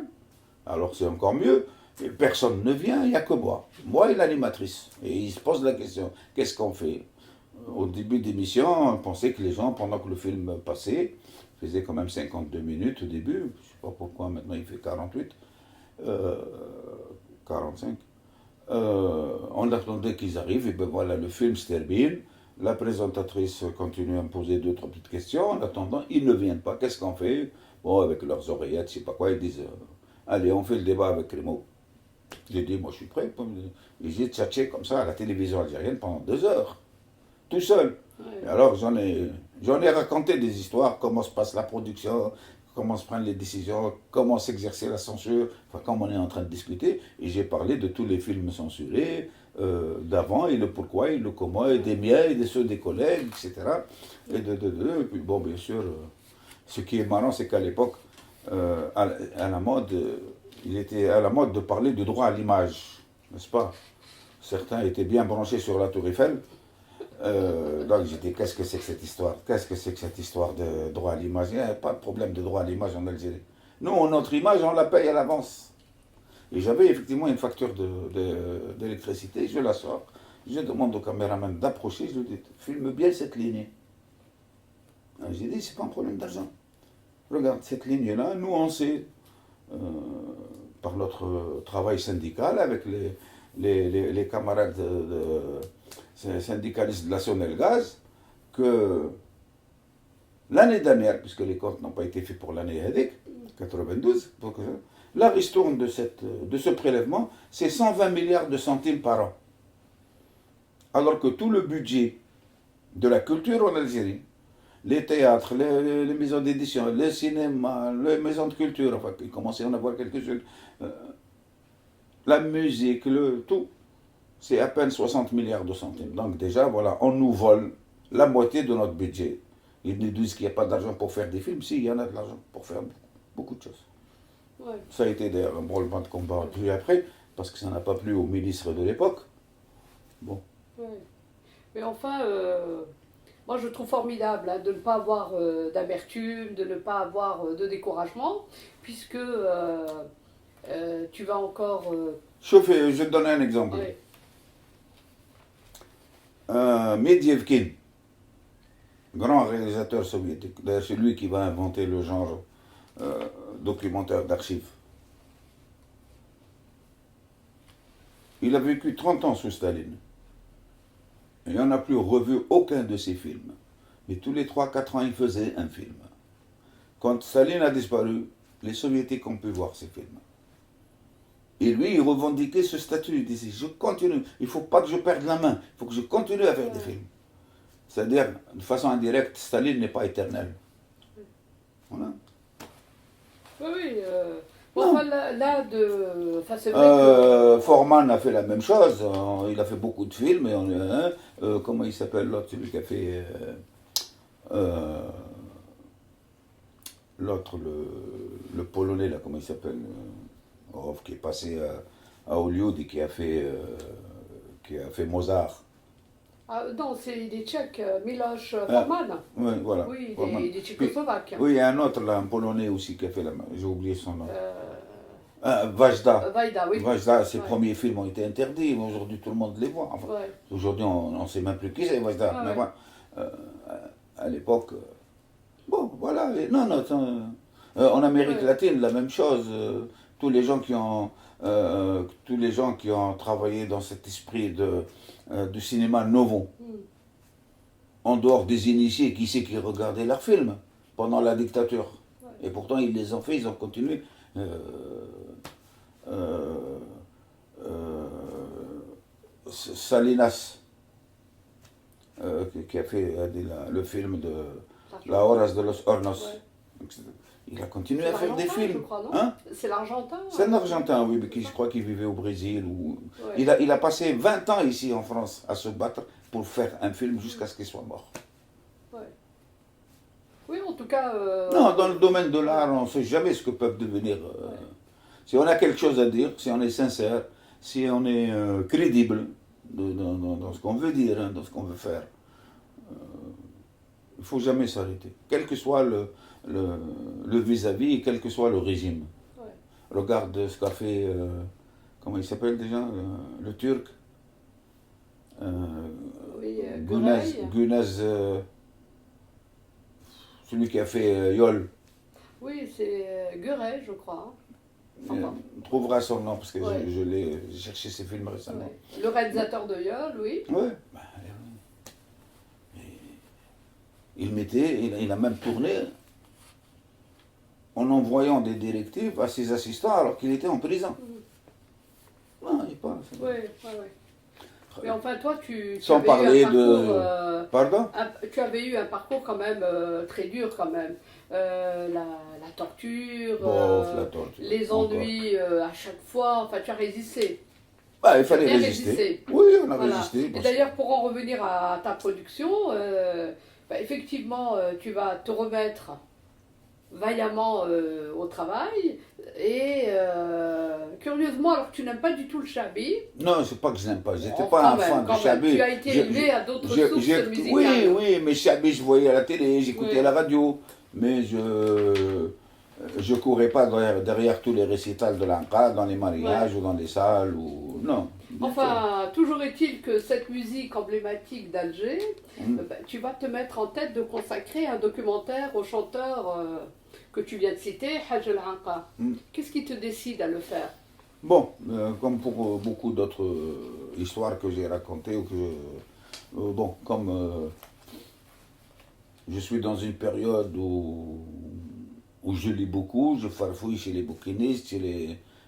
Alors c'est encore mieux. Et personne ne vient, il n'y a que moi et l'animatrice. Et ils se posent la question, qu'est-ce qu'on fait? Au début d'émission, on pensait que les gens, pendant que le film passait, faisait quand même 52 minutes au début, je ne sais pas pourquoi maintenant il fait 48, 45. On attendait qu'ils arrivent, et ben voilà, le film se termine, la présentatrice continue à me poser 2, 3 petites questions, en attendant, ils ne viennent pas, qu'est-ce qu'on fait? Bon, avec leurs oreillettes, je ne sais pas quoi, ils disent, allez, on fait le débat avec Crémeau. J'ai dit, moi je suis prêt. Et j'ai tchatché comme ça à la télévision algérienne pendant 2 heures, tout seul. Ouais. Et alors j'en ai raconté des histoires, comment se passe la production, comment se prennent les décisions, comment s'exercer la censure, enfin comme on est en train de discuter. Et j'ai parlé de tous les films censurés, d'avant, et le pourquoi, et le comment, et des miens, et de ceux des collègues, etc. Et et puis bon, bien sûr, ce qui est marrant, c'est qu'à l'époque, à la mode, il était à la mode de parler du droit à l'image, n'est-ce pas? Certains étaient bien branchés sur la Tour Eiffel. Donc j'ai dit, qu'est-ce que c'est que cette histoire? Qu'est-ce que c'est que cette histoire de droit à l'image? Il n'y a pas de problème de droit à l'image en Algérie. Nous, notre image, on la paye à l'avance. Et j'avais effectivement une facture d'électricité, je la sors. Je demande au caméraman d'approcher, je lui dis, filme bien cette ligne. J'ai dit, c'est pas un problème d'argent. Regarde, cette ligne-là, nous on sait, par notre travail syndical avec les camarades syndicalistes de la Sonelgaz, que l'année dernière, puisque les comptes n'ont pas été faits pour l'année 92, donc, la ristourne de ce prélèvement, c'est 120 milliards de centimes par an. Alors que tout le budget de la culture en Algérie, les théâtres, les maisons d'édition, les cinémas, les maisons de culture, enfin, il commençait à en avoir quelques-unes, la musique, tout, c'est à peine 60 milliards de centimes. Donc déjà, voilà, on nous vole la moitié de notre budget. Ils nous disent qu'il n'y a pas d'argent pour faire des films. Si, il y en a de l'argent pour faire beaucoup de choses. Ouais. Ça a été d'ailleurs un branle-bas de combat puis après, parce que ça n'a pas plu au ministre de l'époque. Bon. Ouais. Mais enfin, moi je trouve formidable de ne pas avoir d'amertume, de ne pas avoir de découragement, puisque tu vas encore... Je vais te donner un exemple. Ouais. Medievkin, grand réalisateur soviétique, d'ailleurs c'est lui qui va inventer le genre documentaire d'archives. Il a vécu 30 ans sous Staline. Et il n'a plus revu aucun de ses films. Mais tous les 3-4 ans, il faisait un film. Quand Staline a disparu, les soviétiques ont pu voir ses films. Et lui, il revendiquait ce statut. Il disait, je continue, il ne faut pas que je perde la main, il faut que je continue à faire des films. C'est-à-dire, de façon indirecte, Staline n'est pas éternel. Voilà. Oui, enfin, enfin, c'est vrai que... Forman a fait la même chose, il a fait beaucoup de films, et comment il s'appelle l'autre, celui qui a fait... l'autre, le Polonais, là, comment il s'appelle qui est passé à Hollywood et qui a fait Mozart. Ah, non, c'est des Tchèques, Miloš Forman. Oui, voilà. Oui, Forman. des Tchécoslovaques. Oui, il y a un autre, là, un Polonais aussi qui a fait j'ai oublié son nom. Vajda. Vajda, oui. Vajda, ses Ouais. premiers films ont été interdits, mais aujourd'hui tout le monde les voit. Enfin, Ouais. aujourd'hui on ne sait même plus qui c'est Vajda. Ouais, Mais ouais. bon, à l'époque, bon, voilà. Non, en Amérique Ouais. latine, la même chose. Tous les gens qui ont travaillé dans cet esprit du cinéma nouveau, en dehors des initiés, qui c'est qui regardait leurs films pendant la dictature. Ouais. Et pourtant, ils les ont fait, ils ont continué. Salinas, qui a fait le film de La Horas de los Hornos. Ouais. Il a continué C'est à faire des l'Argentin, films. je crois, non Hein? C'est l'Argentin. C'est un Argentin, oui, mais je crois qu'il vivait au Brésil. Ouais. Il a passé 20 ans ici en France à se battre pour faire un film jusqu'à ce qu'il soit mort. En tout cas. Non, dans le domaine de l'art, on ne sait jamais ce que peuvent devenir. Si on a quelque chose à dire, si on est sincère, si on est crédible dans ce qu'on veut dire, hein, dans ce qu'on veut faire, il ne faut jamais s'arrêter. Quel que soit le vis-à-vis, quel que soit le régime. Ouais. Regarde ce qu'a fait, comment il s'appelle déjà, le Turc Oui, Gunaz, celui qui a fait Yol. Oui, c'est Gueret, je crois. Enfin, On trouvera son nom parce que Ouais. j'ai cherché ses films récemment. ouais. Le réalisateur de Yol, oui. Ouais. Bah, il a même tourné en envoyant des directives à ses assistants alors qu'il était en prison. Non, il parle. Oui, oui, oui. Mais enfin, toi, tu Sans avais parler eu un parcours, de. Pardon? tu avais eu un parcours quand même très dur, quand même. La torture, Bof, la torture. les Encore. ennuis à chaque fois. Enfin, tu as résisté. Bah, il fallait bien résister. résisté. Oui, on a Voilà. résisté. Et parce- d'ailleurs, pour en revenir à ta production, effectivement, tu vas te remettre vaillamment au travail. Et curieusement, alors que tu n'aimes pas du tout le shabi, Non, c'est pas que je n'aime pas. J'étais oh, pas quand un même, fan de quand même. Chabi. Tu as été élevé à d'autres sources musicales. Oui, oui, mais Chabi, je voyais à la télé, j'écoutais Oui. à la radio, mais je courais pas derrière tous les récitals de l'Anqa, dans les mariages ou dans les salles ou non. Enfin, toujours est-il que cette musique emblématique d'Alger, Mm. tu vas te mettre en tête de consacrer un documentaire au chanteur que tu viens de citer, Haj El Anqa. Mm. Qu'est-ce qui te décide à le faire? Bon, comme pour beaucoup d'autres histoires que j'ai racontées, ou que bon, comme je suis dans une période où je lis beaucoup, je farfouille chez les bouquinistes,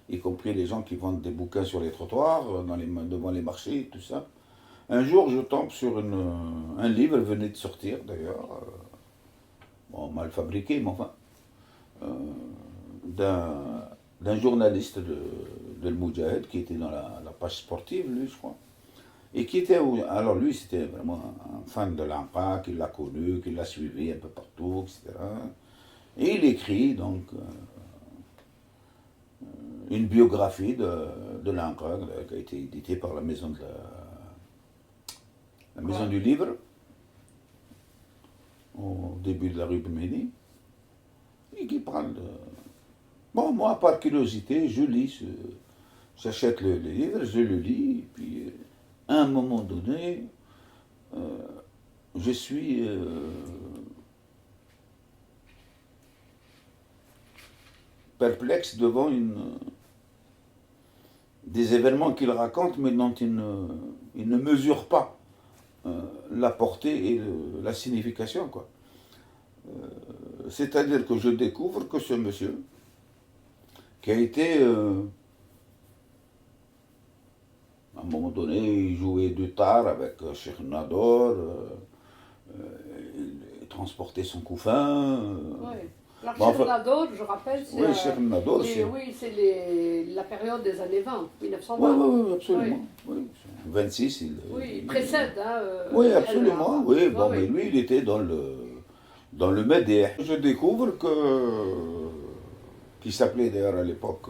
y compris les gens qui vendent des bouquins sur les trottoirs, devant les marchés, tout ça. Un jour, je tombe sur un livre, venait de sortir d'ailleurs, bon, mal fabriqué, mais enfin, d'un journaliste de Al-Moudjahid qui était dans la page sportive, lui, je crois. Et qui était, alors lui, c'était vraiment un fan de l'Anqa, qui l'a connu, qui l'a suivi un peu partout, etc. Et il écrit donc une biographie de l'Anqa qui a été éditée par la maison du livre au début de la rue Bemedi et qui parle de. Bon, moi, par curiosité, je lis, j'achète le livre, je le lis, et puis à un moment donné, je suis perplexe devant des événements qu'il raconte, mais dont il ne mesure pas la portée et la signification, quoi. C'est-à-dire que je découvre que ce monsieur, qui a été, à un moment donné, il jouait du tar avec Cheikh Nador, il transportait son couffin. Oui. Alors, Bon, Cheikh enfin, Nador, je rappelle, c'est oui, Cheikh Nador, la période des années 20, 1920. Oui, absolument. Oui. 26, Oui, il précède. Hein, oui, absolument. Oui, bon, oui. mais lui, il était dans le Médéh. Je découvre qui s'appelait d'ailleurs à l'époque,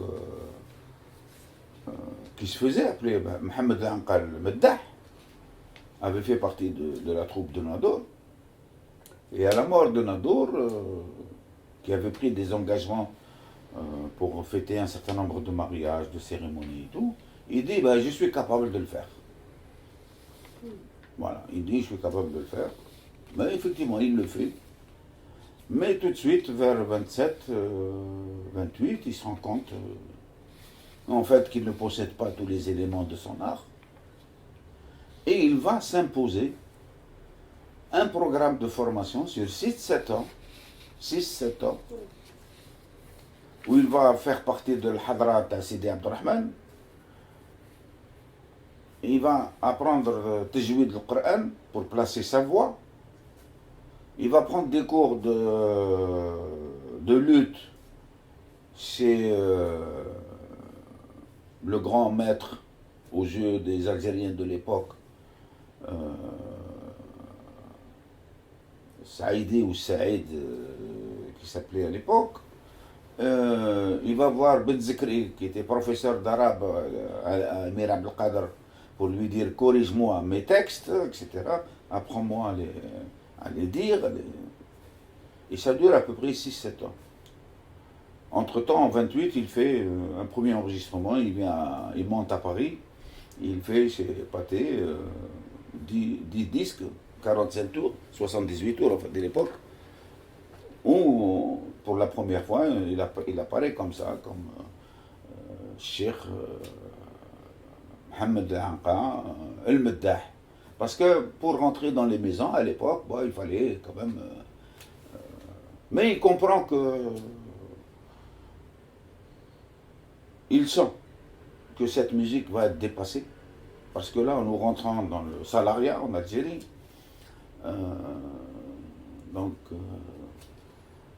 qui se faisait appeler Mohamed Anqa al-Meddah, avait fait partie de la troupe de Nador. Et à la mort de Nador, qui avait pris des engagements pour fêter un certain nombre de mariages, de cérémonies et tout, il dit je suis capable de le faire. Voilà, il dit je suis capable de le faire. Mais effectivement, il le fait. Mais tout de suite, vers 27, 28, il se rend compte en fait qu'il ne possède pas tous les éléments de son art. Et il va s'imposer un programme de formation sur 6-7 ans, où il va faire partie de l'Hadrat à Sidi Abdurrahman. Il va apprendre Tajwid al-Qur'an pour placer sa voix. Il va prendre des cours de lutte chez le grand maître aux yeux des Algériens de l'époque, Saïdi ou Saïd, qui s'appelait à l'époque. Il va voir Ben Zikri, qui était professeur d'arabe à Amir Abdelkader, pour lui dire corrige-moi mes textes, etc. Apprends-moi à les dire. Et ça dure à peu près 6-7 ans. Entre-temps, en 28, il fait un premier enregistrement, il monte à Paris, il fait chez Pathé 10 disques, 45 tours, 78 tours en fait, de l'époque, où pour la première fois, il apparaît comme ça, comme Cheikh Mohamed Anqa, El Meddah. Parce que pour rentrer dans les maisons à l'époque, bon, il fallait quand même. Mais il comprend que. Il sent que cette musique va être dépassée. Parce que là, nous rentrons dans le salariat en Algérie. Donc,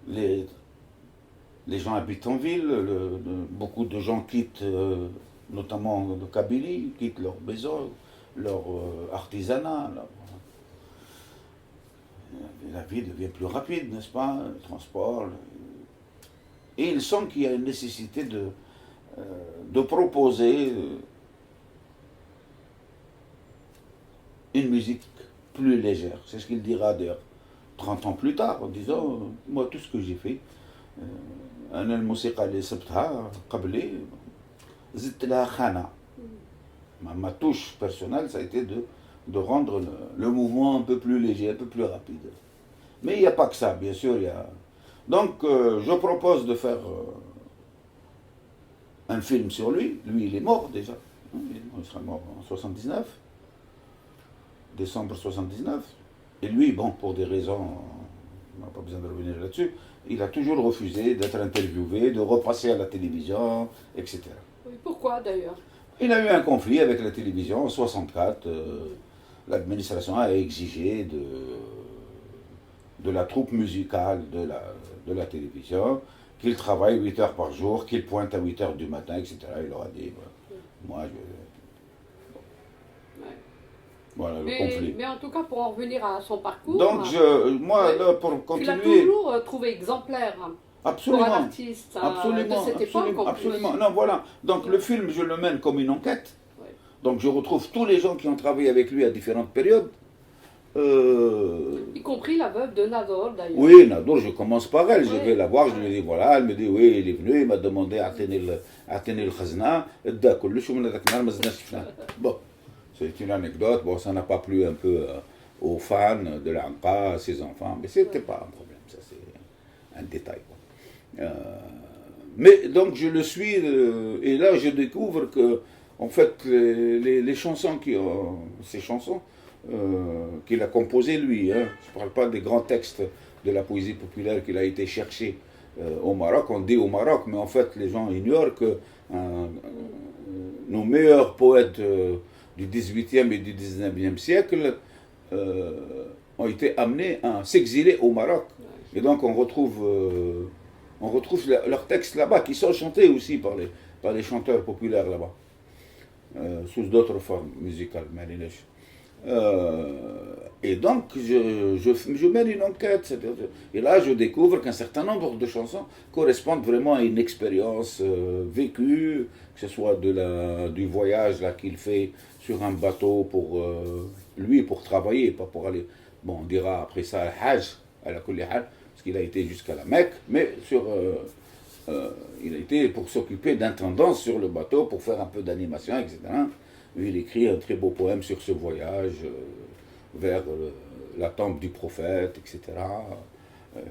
les gens habitent en ville, beaucoup de gens quittent, notamment de Kabylie, quittent leur maison, leur artisanat. La vie devient plus rapide, n'est-ce pas? Le transport. Et ils sentent qu'il y a une nécessité de proposer une musique plus légère. C'est ce qu'il dira d'ailleurs 30 ans plus tard, en disant moi, tout ce que j'ai fait, أنا الموسيقى اللي صبتها قبلي زدت لها خانة. Ma touche personnelle, ça a été de rendre le mouvement un peu plus léger, un peu plus rapide. Mais il n'y a pas que ça, bien sûr. Donc, je propose de faire un film sur lui. Lui, il est mort déjà. Il sera mort en 79, décembre 79. Et lui, bon, pour des raisons, on n'a pas besoin de revenir là-dessus, il a toujours refusé d'être interviewé, de repasser à la télévision, etc. Oui, pourquoi d'ailleurs? Il a eu un conflit avec la télévision en 64. L'administration a exigé de la troupe musicale de la télévision qu'il travaille 8 heures par jour, qu'il pointe à 8 heures du matin, etc. Il leur a dit, moi, voilà le conflit. Mais en tout cas, pour en revenir à son parcours, donc, moi, là, pour continuer... Tu l'as toujours trouvé exemplaire absolument, pour un artiste absolument, de cette époque. Absolument. Non, voilà. Donc, le film, je le mène comme une enquête. Ouais. Donc, je retrouve tous les gens qui ont travaillé avec lui à différentes périodes. Y compris la veuve de Nador, d'ailleurs. Oui, Nador, je commence par elle. Je Ouais. vais la voir, je lui dis voilà. Elle me dit oui, il est venu, il m'a demandé à tenir le khazna. Bon. C'est une anecdote, bon, ça n'a pas plu un peu aux fans de l'Anqa, à ses enfants, mais c'était pas un problème, ça c'est un détail. Mais donc je le suis, et là je découvre que, en fait, les chansons ces chansons qu'il a composées lui, hein, je ne parle pas des grands textes de la poésie populaire qu'il a été chercher au Maroc, on dit au Maroc, mais en fait les gens ignorent que nos meilleurs poètes du XVIIIe et du XIXe siècle ont été amenés à s'exiler au Maroc. Et donc on retrouve leurs textes là-bas, qui sont chantés aussi par les chanteurs populaires là-bas, sous d'autres formes musicales. Et donc je mène une enquête, et là je découvre qu'un certain nombre de chansons correspondent vraiment à une expérience vécue, que ce soit du voyage là qu'il fait sur un bateau pour travailler, pas pour aller, bon on dira après ça al-Hajj, à la Kulli Hal, parce qu'il a été jusqu'à la Mecque, mais il a été pour s'occuper d'intendance sur le bateau, pour faire un peu d'animation, etc. Il écrit un très beau poème sur ce voyage vers la tombe du prophète, etc.,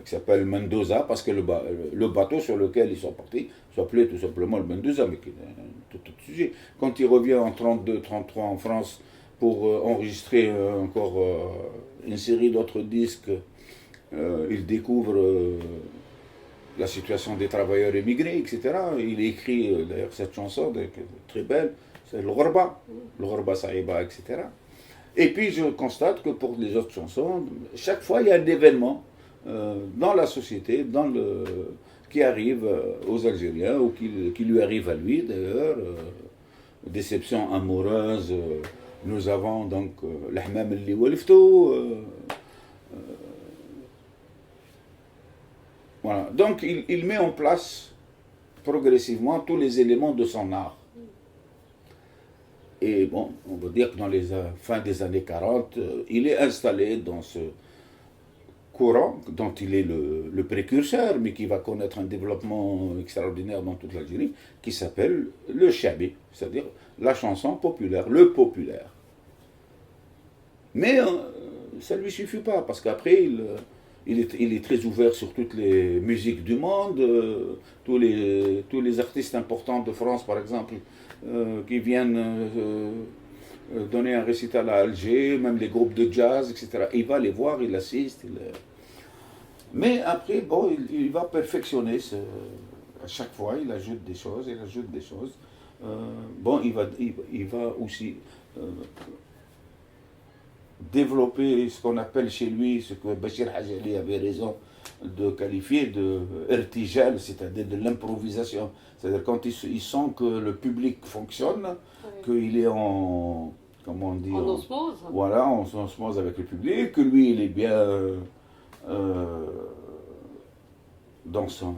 qui s'appelle Mendoza, parce que le bateau sur lequel ils sont partis s'appelait tout simplement le Mendoza, mais qui est un tout autre sujet. Quand il revient en 32-33 en France pour enregistrer encore une série d'autres disques, il découvre la situation des travailleurs émigrés, etc. Il écrit d'ailleurs cette chanson très belle, c'est le Ghorba Saïba, etc. Et puis je constate que pour les autres chansons, chaque fois il y a un événement dans la société, qui arrive aux Algériens, ou qui lui arrive à lui d'ailleurs, déception amoureuse. Nous avons donc l'Ahmam al-Liwalifto, Voilà. Donc il met en place progressivement tous les éléments de son art. Et bon, on va dire que dans les fins des années 40, il est installé dans ce courant dont il est le précurseur, mais qui va connaître un développement extraordinaire dans toute l'Algérie, qui s'appelle le chabi, c'est-à-dire la chanson populaire, le populaire. Mais ça ne lui suffit pas, parce qu'après, il est très ouvert sur toutes les musiques du monde, tous les artistes importants de France, par exemple, qui viennent donner un récital à Alger, même les groupes de jazz, etc. Il va les voir, il assiste. Mais après, bon, il va perfectionner à chaque fois, il ajoute des choses, il ajoute des choses. Bon, il va aussi développer ce qu'on appelle chez lui, ce que Bachir Hajali avait raison de qualifier de irtijal, c'est-à-dire de l'improvisation. C'est-à-dire quand il sent que le public fonctionne, qu'il est en... Comment on dit, en osmose. Voilà, en osmose avec le public, que lui, il est bien dans son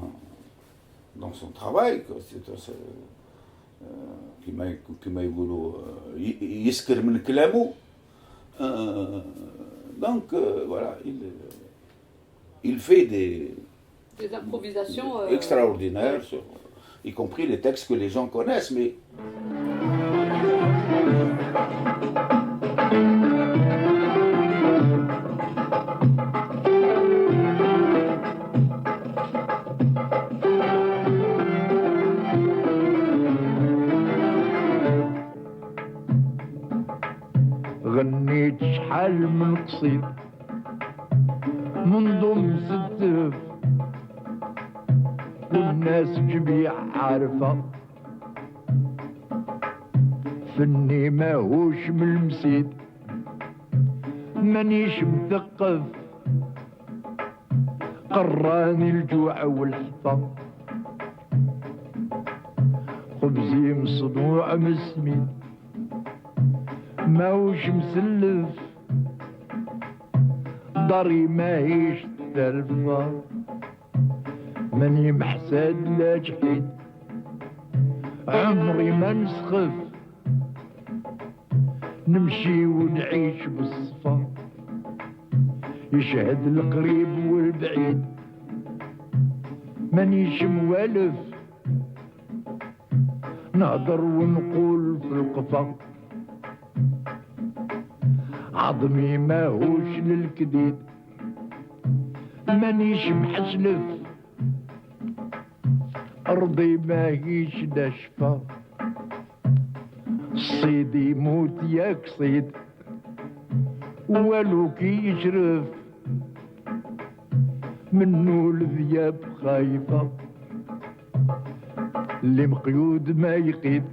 travail. كما يقولوا يسكر من كلامه. Donc voilà, il fait des improvisations extraordinaires, y compris les textes que les gens connaissent, mais غنيت شحال من قصيد منذ مستف والناس جميع عارفة فني ماهوش من المسيد مانيش مثقف قراني الجوع والحطة خبزي مصنوع من السميد ماهوش مسلف داري ماهيش تلفة ماني محساد لا جحيد عمري ما نسخف نمشي ونعيش بالصفا يشهد القريب والبعيد مانيش موالف نهضر ونقول في القفا عظمي ماهوش للكديد مانيش محسلف أرضي ماهيش ناشفة الصيد يموت ياك صيد والو كي يشرف منو الذياب خايفة اللي مقيود ما يقيد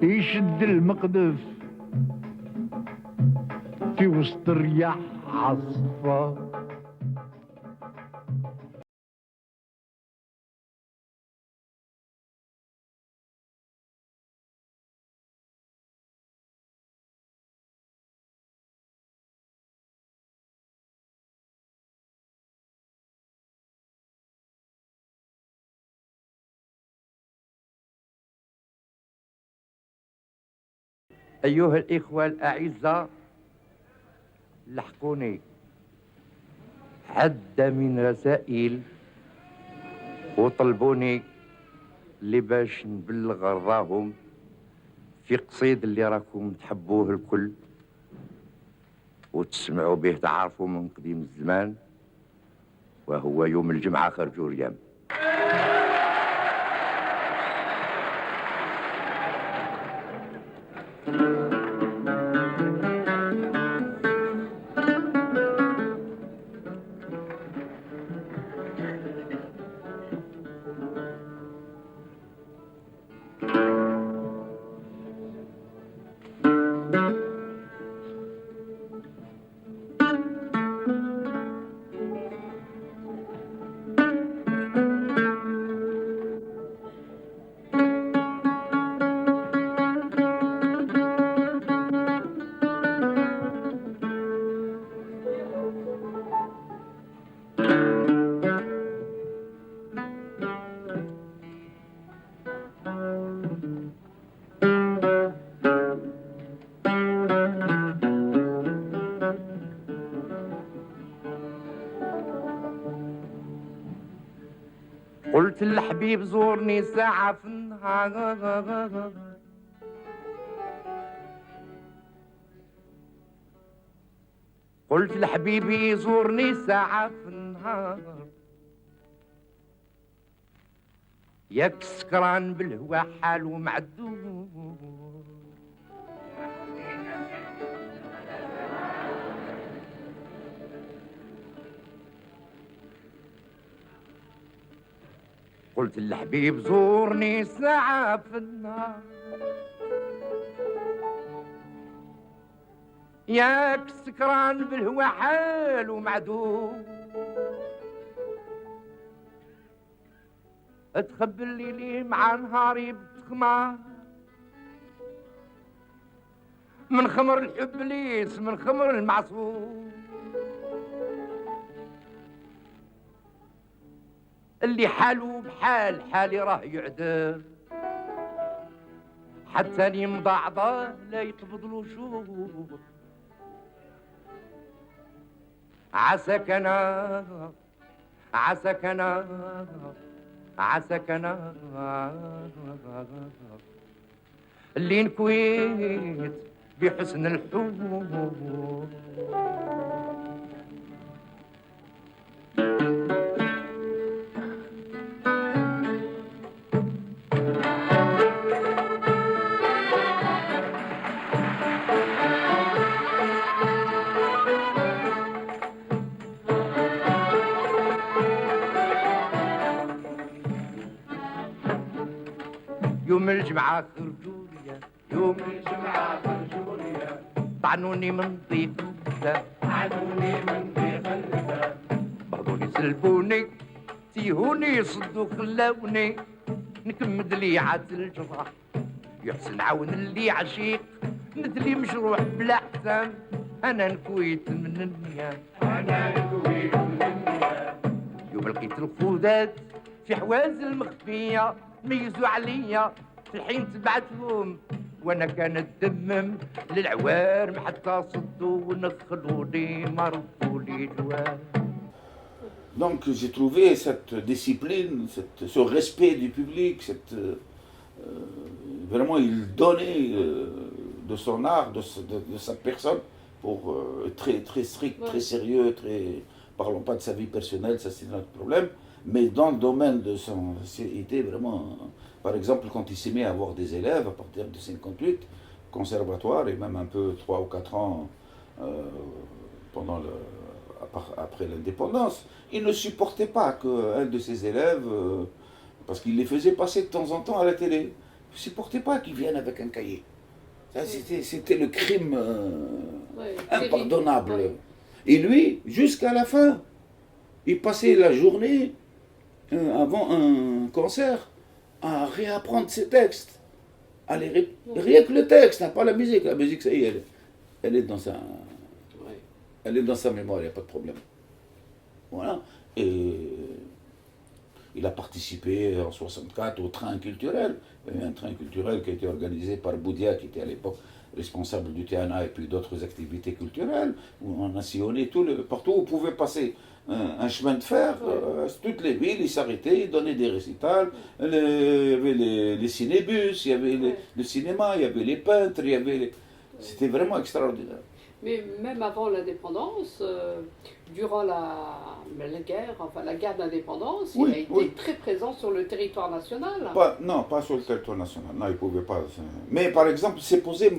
يشد المقذف في وسط الرياح عصفة. أيها الإخوة الأعزاء، لحقوني عدة من رسائل وطلبوني اللي باش نبلغ راهم في قصيد اللي راكم تحبوه الكل وتسمعوا به تعرفوا من قديم الزمان، وهو يوم الجمعة خرجوا ريام. قلت للحبيب زورني ساعة في النهار، قلت لحبيبي زورني ساعة في النهار، ياك سكران بالهوى حاله معدود. قلت للحبيب زورني ساعة في النهار، ياك سكران بالهوى حاله معدود. تخبر لي مع نهاري بتخمار، من خمر الحب ليس من خمر المعصوم، اللي حاله بحال حالي راه يعدل، حتى لي مضاعضة لا يقبض له شوف. عساك انا عساك انا عساك انا اللي نكويت بحسن الحب. يوم الجمعة خرجوا ليا، يوم الجمعة خرجوا ليا، طعنوني من ضيق اللسان، طعنوني من ضيق اللسان، بغضوني سلبوني تيهوني صدوا خلاوني، نكمد لي عاد الجراح يحسن عون اللي عشيق، مثلي مجروح بلا حسان، انا نكويت من النيام، انا نكويت من النيام. يوم لقيت الخودات في حوازل مخفية ميزوا عليا، في الحين تبعتهم وانا كان الدمم للعوارم حتى صدوا ونخلوني مرفولي جوار. Donc j'ai trouvé cette discipline, ce respect du public, vraiment il donnait de son art, de sa personne, pour très, très strict, très sérieux, parlons pas de sa vie personnelle, ça c'est notre problème, mais dans le domaine de son... C'était vraiment... Par exemple, quand il s'est mis à avoir des élèves à partir de 58, conservatoire, et même un peu 3 ou 4 ans après l'indépendance, il ne supportait pas qu'un de ses élèves, parce qu'il les faisait passer de temps en temps à la télé, il ne supportait pas qu'ils viennent avec un cahier. Ça, c'était le crime impardonnable. Et lui, jusqu'à la fin, il passait la journée avant un concert à réapprendre ses textes. Rien que le texte, pas la musique. La musique, ça y est, elle est dans sa... Elle est dans sa mémoire, il n'y a pas de problème. Voilà. Et il a participé en 64 au train culturel. Il y avait un train culturel qui a été organisé par Boudia, qui était à l'époque responsable du TNA et puis d'autres activités culturelles, où on a sillonné partout où pouvait passer un chemin de fer, toutes les villes, ils s'arrêtaient, ils donnaient des récitals, il y avait les cinébus, il y avait le cinéma, il y avait les peintres, c'était vraiment extraordinaire. Mais même avant l'indépendance, durant la guerre, enfin la guerre d'indépendance, il a été très présent sur le territoire national. Non, pas sur le territoire national, non, il ne pouvait pas. Mais par exemple, c'est posé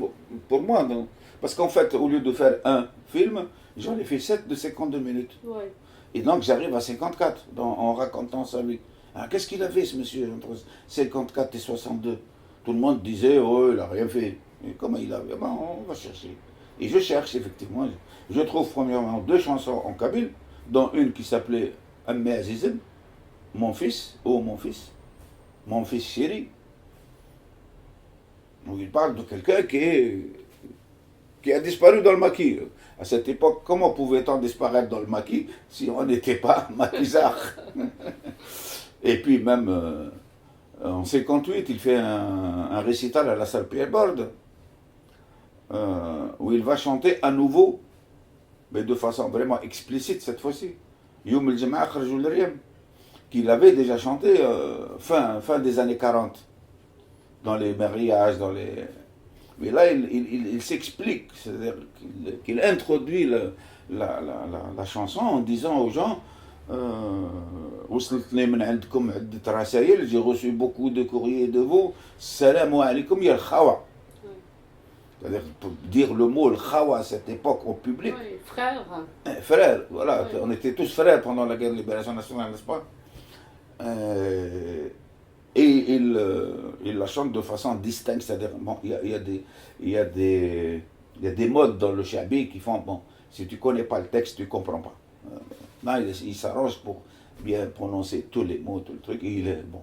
pour moi, non, parce qu'en fait, au lieu de faire un film, j'en ai fait 7 de 52 minutes. Ouais. Et donc j'arrive à 54 en racontant sa vie. Alors qu'est-ce qu'il a fait ce monsieur entre 54 et 62? Tout le monde disait, oh, il n'a rien fait. Et comment il a fait? Ben, on va chercher. Et je cherche effectivement. Je trouve premièrement 2 chansons en kabyle, dont une qui s'appelait Ammé Azizem, mon fils, oh mon fils chéri. Donc il parle de quelqu'un qui a disparu dans le maquis. À cette époque, comment pouvait-on disparaître dans le maquis si on n'était pas maquisard? Et puis même en 58, il fait un récital à la salle Pierre-Borde, où il va chanter à nouveau, mais de façon vraiment explicite cette fois-ci, Youm el-Jama'a kharjou l'Riyam, qu'il avait déjà chanté fin des années 40, dans les mariages, Mais là, il s'explique, c'est-à-dire qu'il introduit la chanson en disant aux gens وصلتني من عندكم عدة رسائل, j'ai reçu beaucoup de courriers de vous, salam alaikum ya al-khawa. C'est-à-dire, pour dire le mot le khawa à cette époque au public. Oui, frère. Frère, voilà, Oui. on était tous frères pendant la guerre de libération nationale, n'est-ce pas? Et il la chante de façon distincte, c'est-à-dire, bon, il y a des modes dans le shabi qui font, bon, si tu connais pas le texte, tu comprends pas. Là, il s'arrange pour bien prononcer tous les mots, tout le truc. Et il est, bon,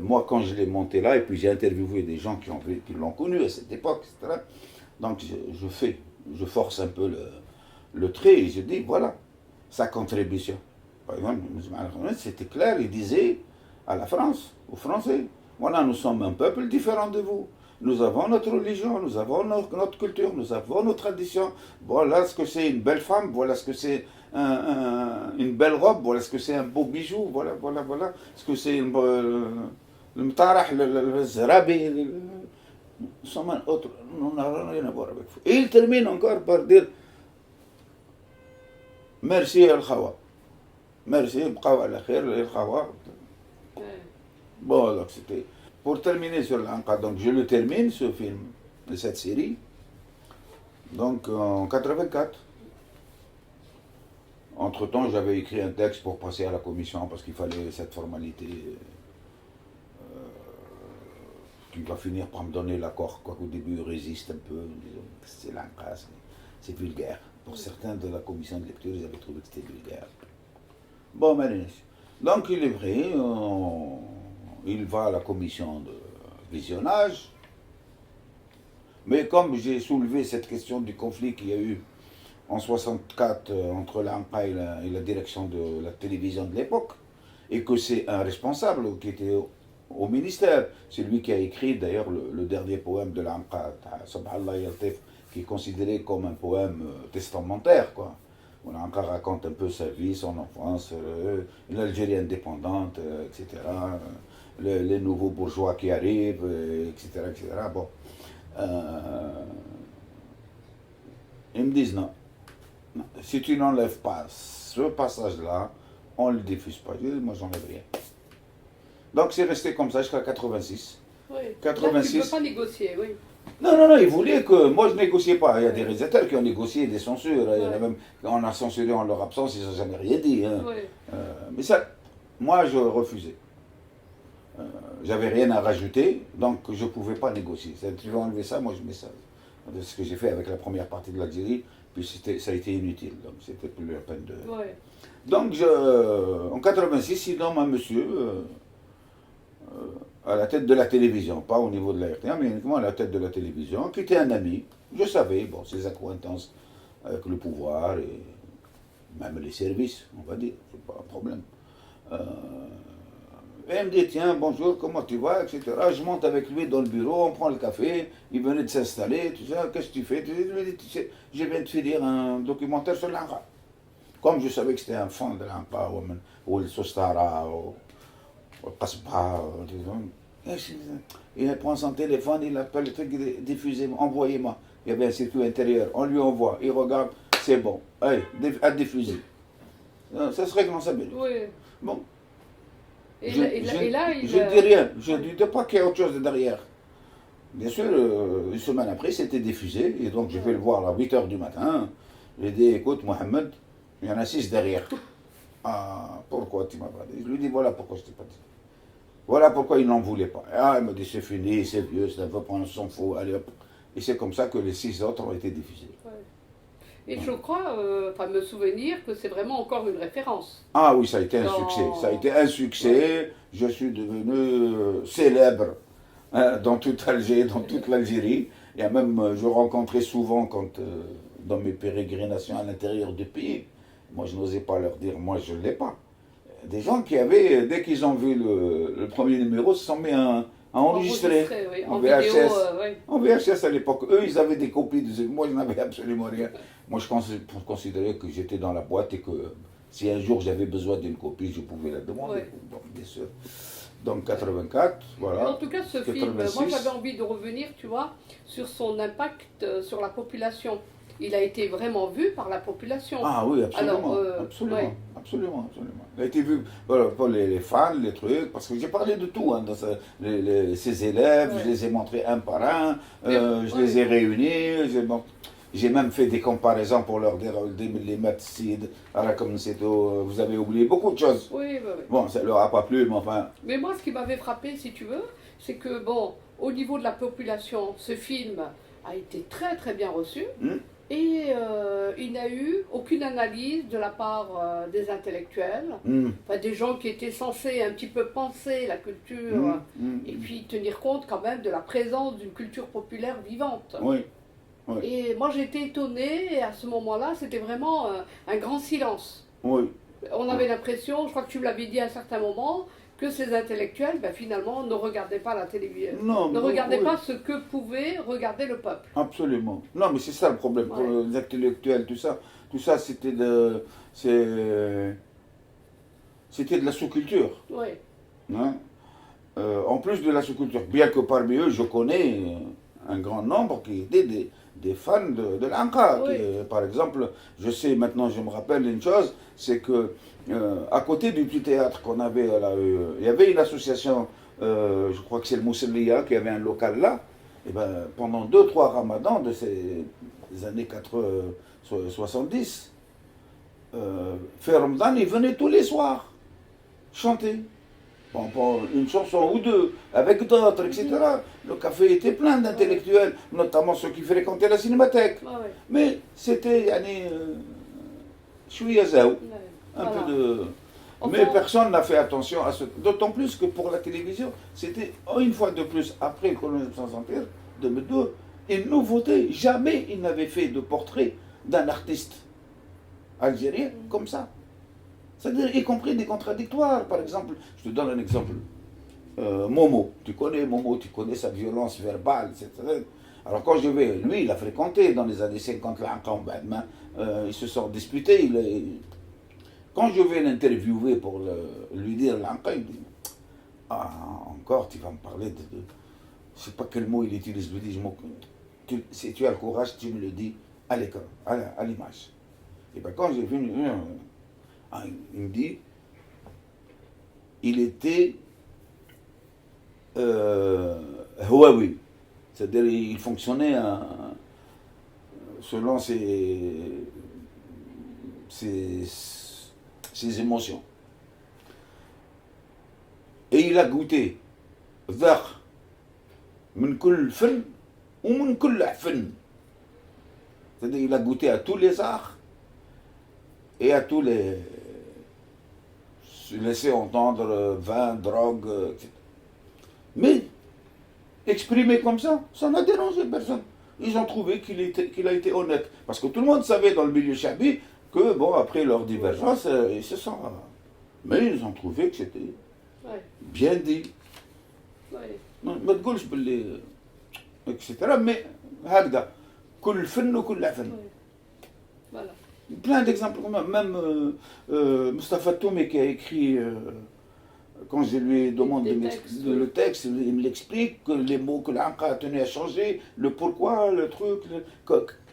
moi, quand je l'ai monté là, et puis j'ai interviewé des gens qui l'ont connu à cette époque, etc. Donc, je force un peu le trait et je dis, voilà, sa contribution. Par exemple, c'était clair, il disait à la France, aux Français, voilà, nous sommes un peuple différent de vous. Nous avons notre religion, nous avons notre culture, nous avons nos traditions. Voilà ce que c'est une belle femme, voilà ce que c'est une belle robe, voilà ce que c'est un beau bijou, voilà ce que c'est le mtarah, le zarabi. Nous sommes un autre, nous n'avons rien à voir avec vous. Et il termine encore par dire merci al-Khawa. Merci, bqaw ala khair, al-Khawa. Bon, donc c'était. Pour terminer sur l'Anqa, donc je le termine, ce film, de cette série, donc en 84. Entre-temps, j'avais écrit un texte pour passer à la commission, parce qu'il fallait cette formalité qui va finir par me donner l'accord, quoiqu'au début il résiste un peu, disons, c'est l'Anqa, c'est vulgaire. Pour certains de la commission de lecture, ils avaient trouvé que c'était vulgaire. Bon, donc il est vrai, il va à la commission de visionnage, mais comme j'ai soulevé cette question du conflit qu'il y a eu en 64 entre l'ANPA et la direction de la télévision de l'époque, et que c'est un responsable qui était au ministère, c'est lui qui a écrit d'ailleurs le dernier poème de l'ANPA, Subhanallah Yaltif, qui est considéré comme un poème testamentaire, quoi. On a encore raconte un peu sa vie, son enfance, l'Algérie indépendante, etc. Les nouveaux bourgeois qui arrivent, etc. etc. Bon. Ils me disent non. Si tu n'enlèves pas ce passage-là, on ne le diffuse pas. Je dis, moi, j'enlève rien. Donc, c'est resté comme ça jusqu'à 86. Oui. 86. Là, tu ne peux pas négocier, oui. Non, ils voulaient que... Moi, je ne négociais pas. Il y a des réalisateurs qui ont négocié des censures. Il y en a même... On a censuré en leur absence, ils n'ont jamais rien dit. Hein. Oui. Mais ça, moi, je refusais. J'avais rien à rajouter, donc je ne pouvais pas négocier. Tu veux enlever ça, moi je mets ça. C'est ce que j'ai fait avec la première partie de l'Algérie, puis ça a été inutile, donc c'était plus la peine de... Ouais. Donc en 86, il nomme un monsieur à la tête de la télévision, pas au niveau de la RTA, mais uniquement à la tête de la télévision, qui était un ami. Je savais, bon, ses accointances avec le pouvoir et même les services, on va dire, c'est pas un problème. Et il me dit, tiens, bonjour, comment tu vas, etc. Je monte avec lui dans le bureau, on prend le café, il venait de s'installer, tout ça, qu'est-ce que tu fais? Je lui dis, tu sais, je viens de finir un documentaire sur l'Anqa. Comme je savais que c'était un fan de l'Anqa, ou le Sostara, ou le Qasba, il prend son téléphone, il appelle le truc, diffusez-moi, envoyez-moi. Il y avait un circuit intérieur, on lui envoie, il regarde, c'est bon, allez, à diffuser. Ça serait comment ça s'appelle? Oui. Bon. Et là, il... Je ne dis rien, je ne dis pas qu'il y a autre chose derrière. Bien sûr, une semaine après, c'était diffusé, et donc je vais le voir à 8h du matin. J'ai dit, écoute, Mohamed, il y en a 6 derrière. Ah, pourquoi tu m'as pas dit? Je lui dis, voilà pourquoi je ne t'ai pas dit. Voilà pourquoi il n'en voulait pas. Ah, il m'a dit, c'est fini, c'est vieux, ça ne veut pas, on s'en fout, allez hop. Et c'est comme ça que les 6 autres ont été diffusés. Ouais. Et je crois, me souvenir que c'est vraiment encore une référence. Ah oui, ça a été un succès. Ça a été un succès. Je suis devenu célèbre dans tout Alger, dans toute l'Algérie. Et même, je rencontrais souvent, dans mes pérégrinations à l'intérieur du pays, moi je n'osais pas leur dire, moi je ne l'ai pas. Des gens qui avaient, dès qu'ils ont vu le premier numéro, se sont mis à enregistrer. Oui. En VHS. VHS. En VHS à l'époque. Eux, ils avaient des copies. Moi, je n'avais absolument rien. Moi, je considérais que j'étais dans la boîte et que Si un jour j'avais besoin d'une copie, je pouvais la demander. Ouais. Bon, bien sûr. Donc 84, voilà. En tout cas, ce film, 86. moi j'avais envie de revenir, tu vois, sur son impact sur la population. Il a été vraiment vu par la population. Ah oui, absolument. Alors, absolument, ouais. absolument, absolument. Il a été vu voilà, pour les fans, les trucs, parce que j'ai parlé de tout. Hein, ses élèves, Ouais. je les ai montrés un par un, je Ouais. les ai réunis. J'ai même fait des comparaisons pour leur dire les Matsid, comme vous avez oublié beaucoup de choses. Oui, oui, oui. Bon, ça leur a pas plu, mais enfin. Mais moi, ce qui m'avait frappé, si tu veux, c'est que, bon, au niveau de la population, ce film a été très très bien reçu. Et il n'a eu aucune analyse de la part des intellectuels, enfin, des gens qui étaient censés un petit peu penser la culture et puis tenir compte quand même de la présence d'une culture populaire vivante. Oui. Oui. Et moi j'étais étonnée, et à ce moment-là, c'était vraiment un grand silence. Oui. On avait l'impression, je crois que tu me l'avais dit à un certain moment, que ces intellectuels, ben, finalement, ne regardaient pas la télévision, Non, ne regardaient oui. pas ce que pouvait regarder le peuple. Absolument. Non, mais c'est ça le problème. Pour Ouais. les intellectuels, tout ça c'était de la sous-culture. Oui, Hein. En plus de la sous-culture, bien que parmi eux, je connais un grand nombre qui étaient des fans de l'Anka. Oui. Par exemple, je sais maintenant, je me rappelle une chose, c'est que à côté du petit théâtre qu'on avait, il y avait une association, je crois que c'est le Mousselia, qui avait un local là. Et ben, pendant 2-3 ramadans de ces années 70, Ramadan, il venait tous les soirs chanter. Bon, une chanson ou deux, avec d'autres, etc. Le café était plein d'intellectuels, notamment ceux qui fréquentaient la cinémathèque. ah ouais. Mais c'était chouïa zaou, un Voilà. peu de. Enfin- Mais personne n'a fait attention à ce. D'autant plus que pour la télévision, c'était une fois de plus, après le colonisation empire, 2002, une nouveauté. Jamais il n'avait fait de portrait d'un artiste algérien comme ça. C'est-à-dire, y compris des contradictoires. Par exemple, je te donne un exemple. Momo, tu connais Momo, tu connais sa violence verbale, etc. Alors quand je vais, lui, il a fréquenté dans les années 50 l'Anqa, ils se sont disputés. Quand je vais l'interviewer pour lui dire l'Anqa, il dit ah, encore, tu vas me parler de je ne sais pas quel mot il utilise. Je lui dis, si tu as le courage, tu me le dis à l'écran, à l'image. Et bien quand j'ai vu, il me dit, il était Huawei, c'est-à-dire il fonctionnait selon ses émotions. Et il a goûté ذاق من كل فن ومن كل فن. C'est-à-dire il a goûté à tous les arts et à tous les se laisser entendre vin, drogue, etc. Mais exprimé comme ça n'a dérangé personne. Ils ont trouvé qu'il a été honnête. Parce que tout le monde savait dans le milieu chabi que, bon, après leur divergence, ils se sont. Mais ils ont trouvé que c'était Ouais. bien dit. Ouais. ما تقولش باللي etc. Mais هكذا كل فن وكل فن. Ouais. Voilà. Plein d'exemples comme ça. Même Mustafa Toumé qui a écrit, quand je lui demande le texte, il me l'explique, que les mots que l'Anqa a tenu à changer, le pourquoi, le truc,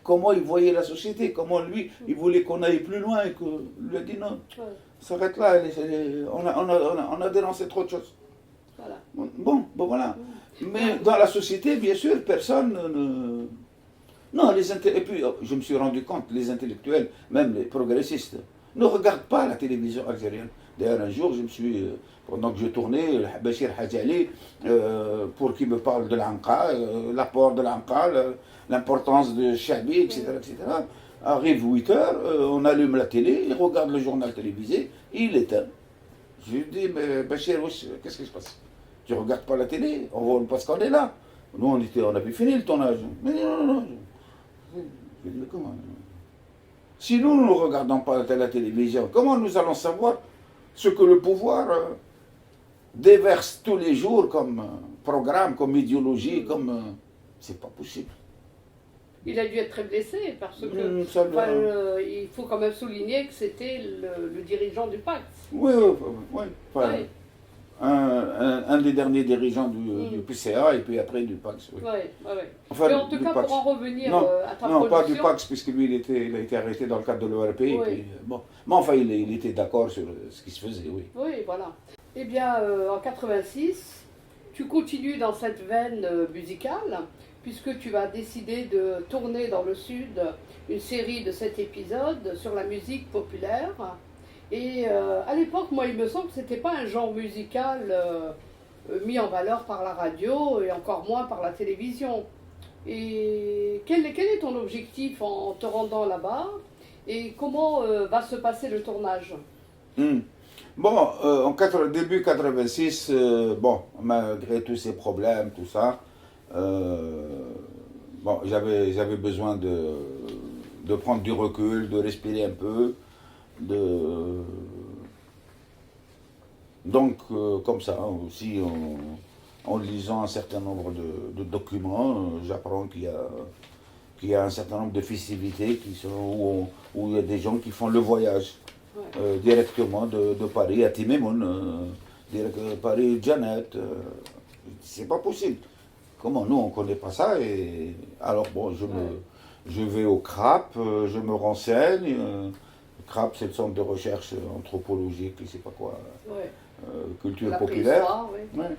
comment il voyait la société, comment lui, il voulait qu'on aille plus loin et que lui a dit non, Ouais. s'arrête là, on a dénoncé trop de choses. Voilà. Bon, voilà. Mais dans la société, bien sûr, personne ne... Non, et puis je me suis rendu compte, les intellectuels, même les progressistes, ne regardent pas la télévision algérienne. D'ailleurs, un jour, pendant que je tournais, Bachir Hadjali, pour qu'il me parle de l'Anqa, l'apport de l'Anqa, l'importance de Chabi, etc., arrive 8 heures, on allume la télé, il regarde le journal télévisé, il éteint. Je lui dis, mais Bachir, qu'est-ce qui se passe? Tu ne regardes pas la télé, parce qu'on est là. Nous, on avait fini le tournage. Mais non. Je dis, mais comment? Si nous ne regardons pas la télévision, comment nous allons savoir ce que le pouvoir déverse tous les jours comme programme, comme idéologie, comme... c'est pas possible. Il a dû être très blessé parce que Ça doit- il faut quand même souligner que c'était le dirigeant du pacte. Oui, oui, oui. Enfin, Oui. un des derniers dirigeants du PCA et puis après du PAX. Oui. Ouais, ouais, ouais. Enfin, Mais en tout du cas, PAX. pour en revenir Non, à ta non, pas du production, PAX, puisque lui, il a été arrêté dans le cadre de l'ORP. Oui. Bon. Mais enfin, il était d'accord sur ce qui se faisait, oui. oui, voilà. Eh bien, en 86, tu continues dans cette veine musicale, puisque tu vas décider de tourner dans le Sud une série de 7 épisodes sur la musique populaire. Et à l'époque, moi, il me semble que ce n'était pas un genre musical mis en valeur par la radio et encore moins par la télévision. Et quel est ton objectif en te rendant là-bas et comment va se passer le tournage? Bon, début 86, bon, malgré tous ces problèmes, tout ça, bon, j'avais besoin de prendre du recul, de respirer un peu, donc, comme ça, aussi, en lisant un certain nombre de documents, j'apprends qu'il y a un certain nombre de festivités où il y a des gens qui font le voyage directement de Paris à Timemoun, Paris Janet. C'est pas possible. Comment nous on connaît pas ça et alors bon je vais au CRAP, je me renseigne. CRAP c'est le centre de recherche anthropologique, je sais pas quoi, culture La populaire. préhistoire, oui. Ouais.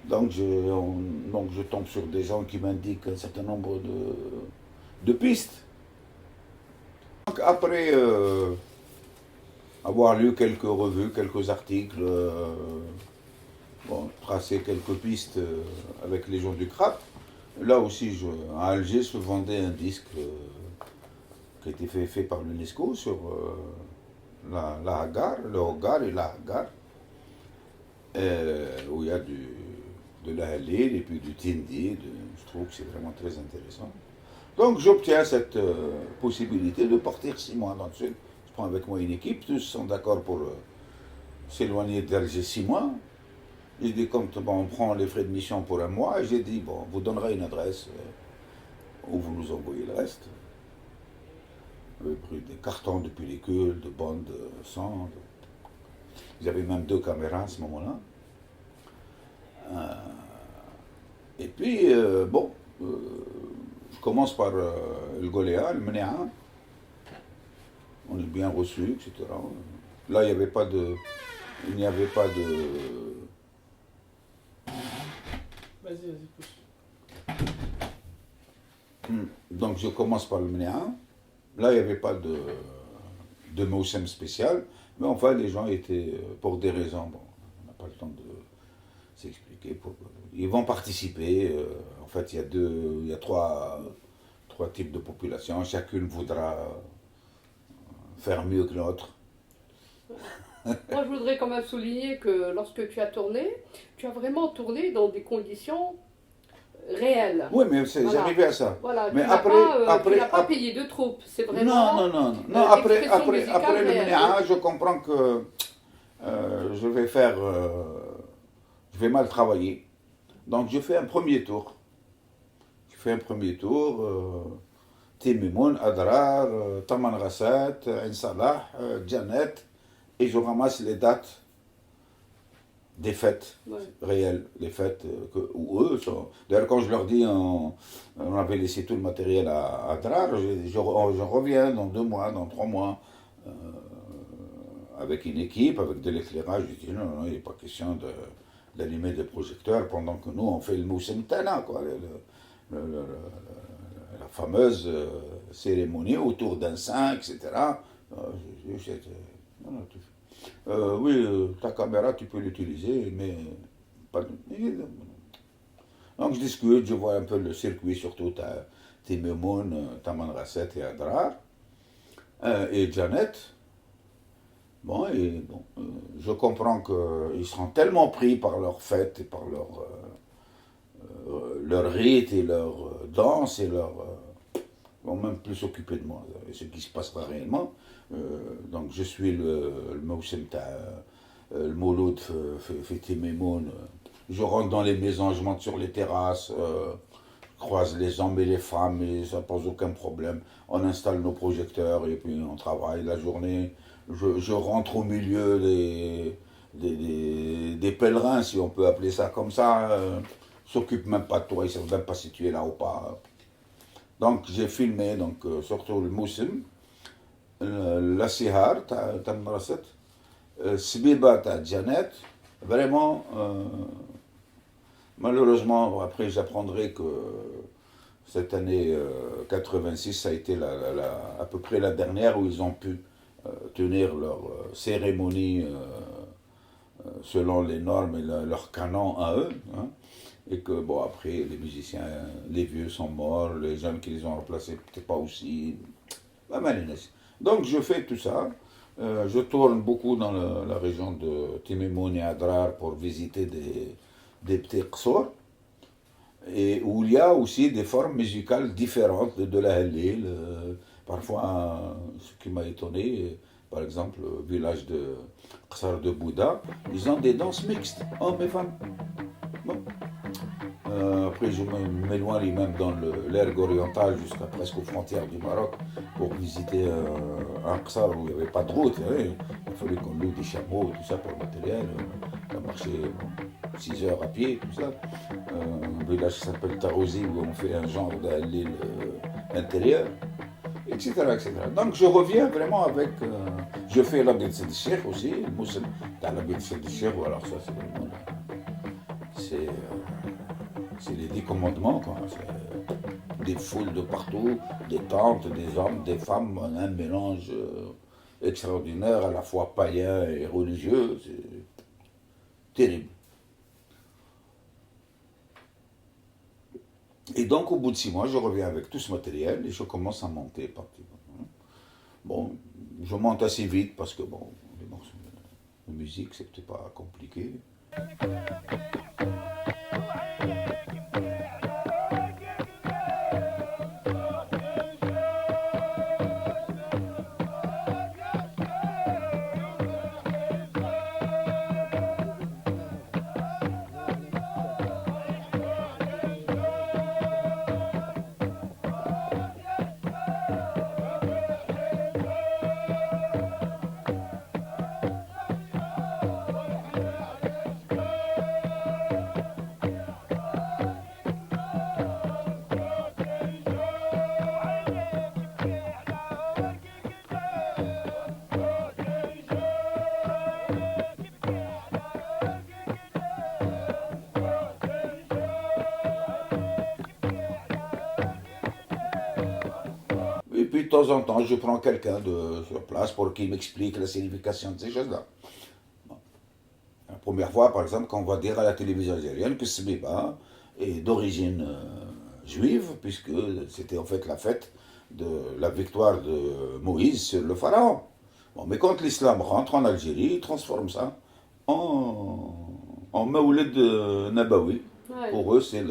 Donc je tombe sur des gens qui m'indiquent un certain nombre de pistes. Donc, après avoir lu quelques revues, quelques articles, bon, tracé quelques pistes avec les gens du CRAP, là aussi à Alger se vendait un disque qui a été fait par l'UNESCO sur la Hagar, le Hogar et la Hagar, où il y a de la Halil et puis du Tindi. Je trouve que c'est vraiment très intéressant. Donc j'obtiens cette possibilité de partir 6 mois dans le sud. Je prends avec moi une équipe, tous sont d'accord pour s'éloigner d'Alger 6 mois. J'ai dit, comme bon, on prend les frais de mission pour 1 mois, et j'ai dit, bon, vous donnerez une adresse où vous nous envoyez le reste. J'avais pris des cartons de pellicules, de bandes de sang. J'avais même 2 caméras à ce moment-là. Et puis, bon, je commence par le Goléa, le Mnéa. On est bien reçus, etc. Là, il n'y avait pas de... Vas-y, pousse. Donc, je commence par le Mnéa. Là, il n'y avait pas de Moussem spécial. Mais enfin, les gens étaient, pour des raisons, bon, on n'a pas le temps de s'expliquer. Ils vont participer. En fait, il y a trois types de population. Chacune voudra faire mieux que l'autre. Moi, je voudrais quand même souligner que lorsque tu as tourné, tu as vraiment tourné dans des conditions réelles. Oui, mais Voilà. j'arrivais à ça. Voilà, Mais tu n'as pas payé de troupes, c'est vraiment... Non, après l'expression musicale le réelle. Mnéa, je comprends que je vais mal travailler. Donc je fais un premier tour. Timimoun, Adrar, Taman Rasset, Ain Salah, Janet, et je ramasse les dates des fêtes réelles, les fêtes où eux sont. D'ailleurs, quand je leur dis, on avait laissé tout le matériel à Adrar, je reviens dans 2 mois, dans 3 mois, avec une équipe, avec de l'éclairage. Je dis non, il n'est pas question d'allumer des projecteurs pendant que nous on fait le Moussem Tana, quoi. La fameuse cérémonie autour d'un saint, etc. Oui, ta caméra, tu peux l'utiliser, mais pas de... Donc je discute, je vois un peu le circuit, surtout Timemoun, Taman Rasset et Adrar, et Janet. Bon, je comprends qu'ils seront tellement pris par leur fête et par leur rite et leur danse et vont même plus s'occuper de moi, et ce qui se passera réellement. Donc je suis le Moussem, le Mouloud Fiti Memoun. Je rentre dans les maisons, je monte sur les terrasses, je croise les hommes et les femmes et ça pose aucun problème. On installe nos projecteurs et puis on travaille la journée. Je rentre au milieu des pèlerins, si on peut appeler ça comme ça. S'occupe même pas de toi, ils ne savent même pas si tu es là ou pas. Donc j'ai filmé donc, surtout le Moussim, la Sihar, ta Mraset, Sbiba, ta Janet. Vraiment, malheureusement, après j'apprendrai que cette année 86, ça a été à peu près la dernière où ils ont pu tenir leur cérémonie selon les normes et leur canon à eux. Hein, et que, bon, après, les musiciens, les vieux sont morts, les jeunes qui les ont remplacés, peut-être pas aussi. Donc, je fais tout ça. Je tourne beaucoup dans la région de Timimoun et Adrar pour visiter des petits qsor. Et où il y a aussi des formes musicales différentes de la Halil. Parfois, ce qui m'a étonné, par exemple, le village de Qsar de Bouddha, ils ont des danses mixtes, hommes et femmes. Bon. Après, je m'éloigne même dans l'ergue orientale, jusqu'à presque aux frontières du Maroc, pour visiter un Qsar où il n'y avait pas de route. Il fallait qu'on loue des chameaux, tout ça pour le matériel. On a marché 6 heures à pied, tout ça. Un village qui s'appelle Tarouzi, où on fait un genre d'île intérieure, etc., etc. Donc je reviens vraiment avec. Je fais la Bête de Cheikh aussi, le Moussim, dans la Bête de Cheikh, alors ça c'est vraiment. C'est les 10 commandements, quoi. C'est des foules de partout, des tentes, des hommes, des femmes, un mélange extraordinaire, à la fois païen et religieux. C'est terrible. Et donc, au bout de 6 mois, je reviens avec tout ce matériel et je commence à monter partout. Bon, je monte assez vite parce que, bon, les morceaux de musique, c'était pas compliqué. Et puis de temps en temps, je prends quelqu'un sur place pour qu'il m'explique la signification de ces choses-là. Bon. La première fois, par exemple, quand on va dire à la télévision algérienne que Sbiba est d'origine juive, puisque c'était en fait la fête de la victoire de Moïse sur le pharaon. Bon, mais quand l'islam rentre en Algérie, il transforme ça en Mawlid Nabawi. Ouais. Pour eux, c'est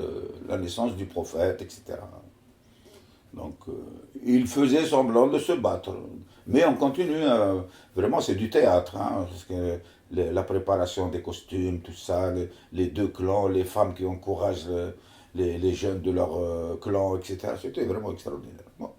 la naissance du prophète, etc. Donc, il faisait semblant de se battre. Mais on continue, vraiment c'est du théâtre, hein, parce que la préparation des costumes, tout ça, les deux clans, les femmes qui encouragent les jeunes de leur clan, etc. C'était vraiment extraordinaire. Bon.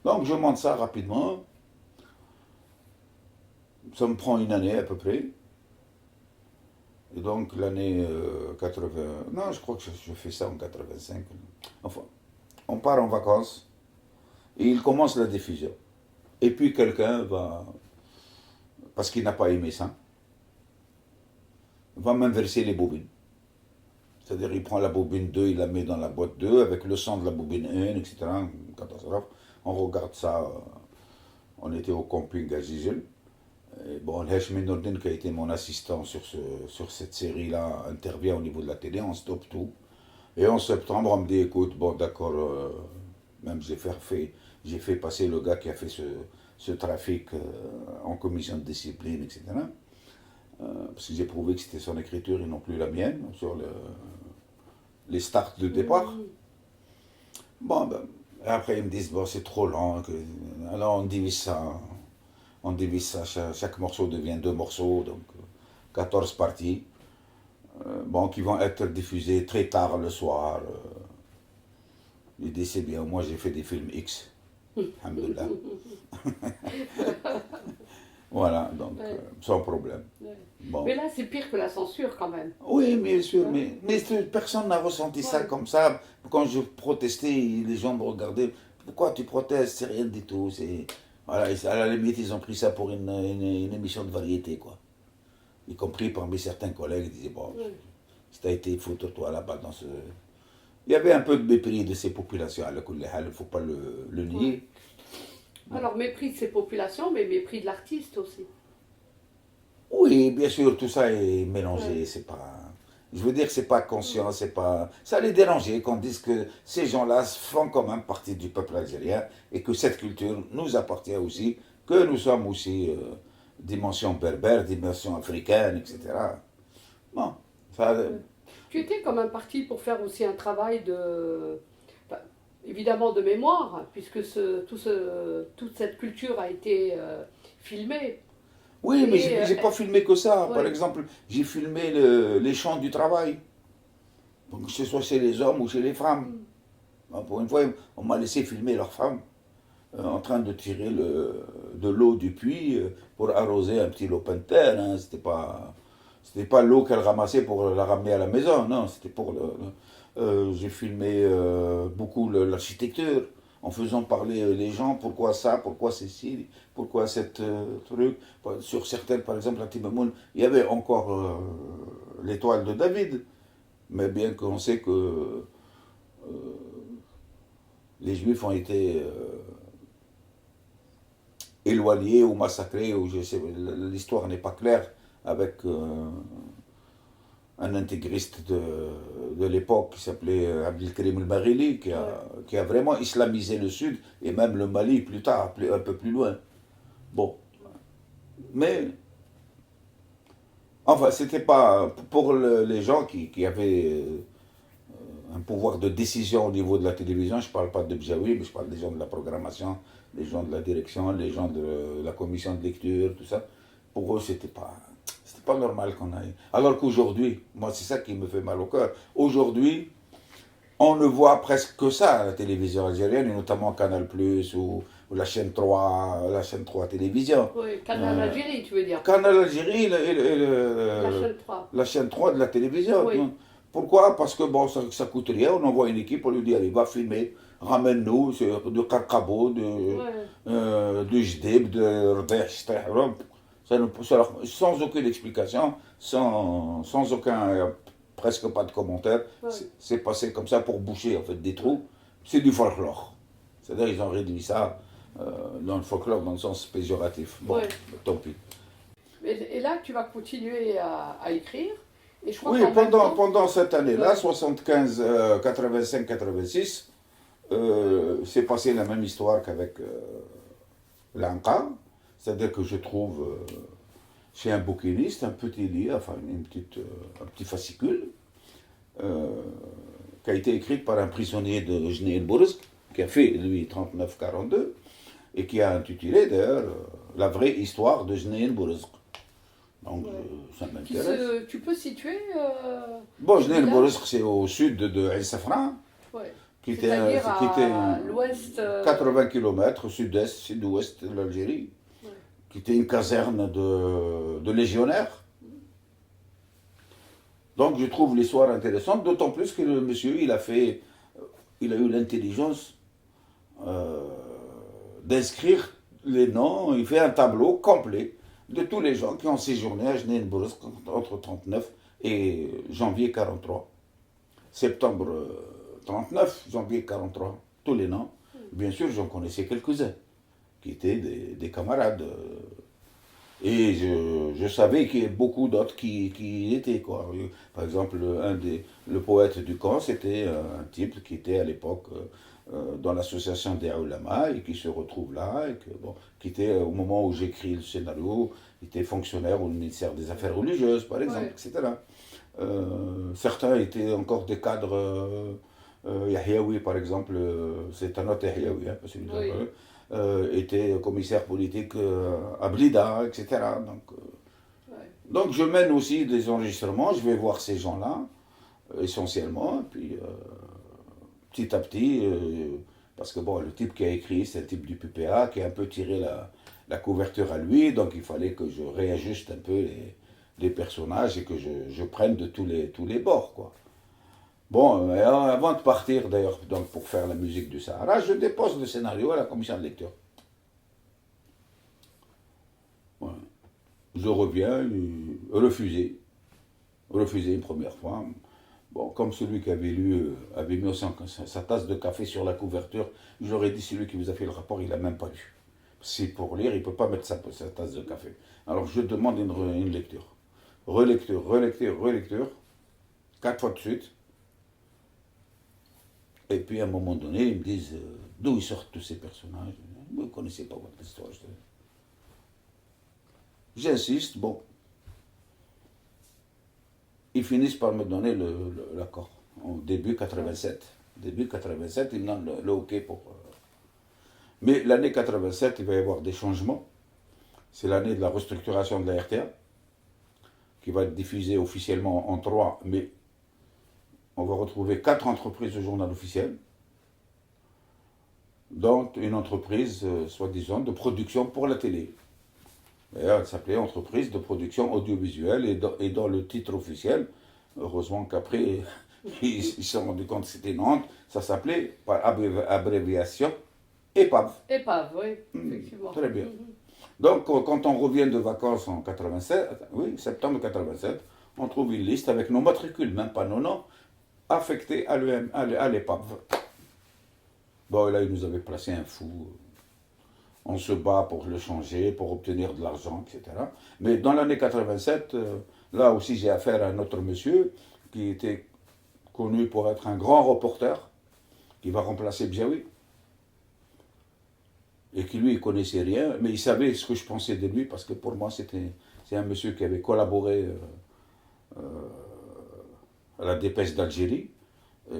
Donc je monte ça rapidement. Ça me prend une année à peu près. Et donc l'année 80... Non, je crois que je fais ça en 85. Enfin, on part en vacances et il commence la diffusion. Et puis quelqu'un va, parce qu'il n'a pas aimé ça, va m'inverser les bobines. C'est-à-dire il prend la bobine 2, il la met dans la boîte 2 avec le son de la bobine 1, etc. Catastrophe. On regarde ça, on était au camping à Gigel. Et bon, Heshmin Nordin, qui a été mon assistant sur cette série-là, intervient au niveau de la télé, on stoppe tout. Et en septembre, on me dit, écoute, bon d'accord, même j'ai fait passer le gars qui a fait ce trafic en commission de discipline, etc. Parce que j'ai prouvé que c'était son écriture et non plus la mienne, sur les starts de départ. Bon, ben, et après ils me disent, bon c'est trop lent, alors on divise ça. On divise ça, chaque morceau devient 2 morceaux, donc 14 parties, bon, qui vont être diffusées très tard le soir. L'idée c'est bien, moi j'ai fait des films X, alhamdoulilah. Voilà, donc sans problème. Ouais. Bon. Mais là, c'est pire que la censure quand même. Oui, bien sûr, mais personne n'a ressenti ça comme ça. Quand je protestais, les gens me regardaient. Pourquoi tu protestes? C'est rien du tout. Voilà, à la limite, ils ont pris ça pour une émission de variété, quoi. Y compris parmi certains collègues, ils disaient, bon, si t'as été foutre-toi là-bas dans ce... Il y avait un peu de mépris de ces populations, il ne faut pas le nier. Alors, mépris de ces populations, mais mépris de l'artiste aussi. Oui, bien sûr, tout ça est mélangé, c'est pas... Je veux dire, c'est pas conscient, c'est pas... Ça les dérangeait qu'on dise que ces gens-là font quand même partie du peuple algérien et que cette culture nous appartient aussi, que nous sommes aussi dimension berbère, dimension africaine, etc. Bon, ça... Tu étais quand même parti pour faire aussi un travail de... enfin, évidemment de mémoire, puisque toute cette culture a été filmée. Oui, mais j'ai pas filmé que ça. Ouais. Par exemple, j'ai filmé les champs du travail. Donc, que ce soit chez les hommes ou chez les femmes. Pour une fois, on m'a laissé filmer leurs femmes en train de tirer de l'eau du puits pour arroser un petit lopin de terre. Hein. C'était pas l'eau qu'elles ramassaient pour la ramener à la maison. Non, c'était pour j'ai filmé beaucoup l'architecture, en faisant parler les gens, pourquoi ça, pourquoi ceci, pourquoi cette truc. Sur certaines, par exemple, à Timamoun, il y avait encore l'étoile de David, mais bien qu'on sait que les Juifs ont été éloignés ou massacrés, ou je sais, l'histoire n'est pas claire, avec un intégriste de l'époque qui s'appelait Abdelkrim el-Maghili, qui a vraiment islamisé le Sud, et même le Mali plus tard, un peu plus loin. Bon. Mais, enfin, c'était pas pour les gens qui avaient un pouvoir de décision au niveau de la télévision. Je ne parle pas de Bjaoui, mais je parle des gens de la programmation, des gens de la direction, les gens de la commission de lecture, tout ça. Pour eux, c'était pas normal qu'on aille. Alors qu'aujourd'hui, moi, c'est ça qui me fait mal au cœur. Aujourd'hui, on ne voit presque que ça à la télévision algérienne, et notamment Canal+, ou la chaîne 3 télévision. Oui, Canal Algérie, tu veux dire. Canal Algérie La chaîne 3. La chaîne 3 de la télévision. Oui. Pourquoi? Parce que bon, ça coûte rien, on envoie une équipe, on lui dit, allez, va filmer, ramène-nous de Karkabo, de Jdeb, de Rdeh, sans aucune explication, sans aucun, presque pas de commentaire. Ouais. C'est passé comme ça pour boucher en fait des trous. C'est du folklore. C'est-à-dire ils ont réduit ça dans le folklore dans le sens péjoratif. Bon, Ouais. tant pis. Et là, tu vas continuer à écrire. Et je crois Oui, qu'en même temps- pendant cette année-là, Ouais. 75, 85, 86, c'est passé la même histoire qu'avec l'Anqa. C'est-à-dire que je trouve chez un bouquiniste un petit livre, enfin un petit fascicule, qui a été écrit par un prisonnier de Jnei-el-Bourz, qui a fait, lui, 39-42, et qui a intitulé d'ailleurs La vraie histoire de Jnei-el-Bourz. Donc ça m'intéresse. Tu peux situer Bon, Jnei-el-Bourz, c'est au sud de El Safran. Ouais. qui était C'est-à-dire à un- l'ouest. 80 km sud-est, sud-ouest de l'Algérie, qui était une caserne de légionnaires. Donc je trouve l'histoire intéressante, d'autant plus que le monsieur, il a eu l'intelligence d'inscrire les noms, il fait un tableau complet de tous les gens qui ont séjourné à Jnine-Boursk entre 39 et janvier 43. Septembre 39, janvier 43, tous les noms. Bien sûr, j'en connaissais quelques-uns, qui étaient des camarades. Et je savais qu'il y avait beaucoup d'autres qui y étaient, quoi. Par exemple, le poète du camp, c'était un type qui était à l'époque dans l'association des Ulama et qui se retrouve là, et qui était au moment où j'écris le scénario, il était fonctionnaire au ministère des Affaires religieuses, par exemple, Ouais. etc. Certains étaient encore des cadres. Yahyaoui, par exemple, c'est un autre Yahyaoui, hein, pas celui Oui. était commissaire politique à Blida, etc. Ouais. Donc je mène aussi des enregistrements, je vais voir ces gens-là, essentiellement, puis petit à petit, parce que bon, le type qui a écrit, c'est le type du PPA, qui a un peu tiré la couverture à lui, donc il fallait que je réajuste un peu les personnages et que je prenne de tous les bords, quoi. Bon, avant de partir d'ailleurs, donc pour faire la musique du Sahara, je dépose le scénario à la commission de lecture. Voilà. Je reviens, refusé une première fois. Bon, comme celui qui avait lu, avait mis sa tasse de café sur la couverture, j'aurais dit celui qui vous a fait le rapport, il n'a même pas lu. Si pour lire, il ne peut pas mettre sa tasse de café. Alors je demande une lecture. Relecture, 4 fois de suite. Et puis à un moment donné, ils me disent d'où ils sortent tous ces personnages. Vous ne connaissez pas votre histoire. J'insiste, bon. Ils finissent par me donner l'accord. Au début 87. Début 87, ils me donnent le OK pour. Mais l'année 87, il va y avoir des changements. C'est l'année de la restructuration de la RTA, qui va être diffusée officiellement en 3, mais on va retrouver 4 entreprises au journal officiel, dont une entreprise, soi-disant, de production pour la télé. D'ailleurs, elle s'appelait Entreprise de production audiovisuelle, et dans le titre officiel, heureusement qu'après, ils se sont rendus compte que c'était Nantes, ça s'appelait, par abréviation, EPAV. Épave, oui, effectivement. Très bien. Mhm. Donc, quand on revient de vacances en 87, oui, septembre 87, on trouve une liste avec nos matricules, même pas nos noms, affectés à l'EPAV. Bon, là, ils nous avaient placé un fou. On se bat pour le changer, pour obtenir de l'argent, etc. Mais dans l'année 87, là aussi, j'ai affaire à un autre monsieur qui était connu pour être un grand reporter, qui va remplacer Bjaoui. Et qui, lui, il connaissait rien, mais il savait ce que je pensais de lui, parce que pour moi, c'est un monsieur qui avait collaboré à la dépêche d'Algérie,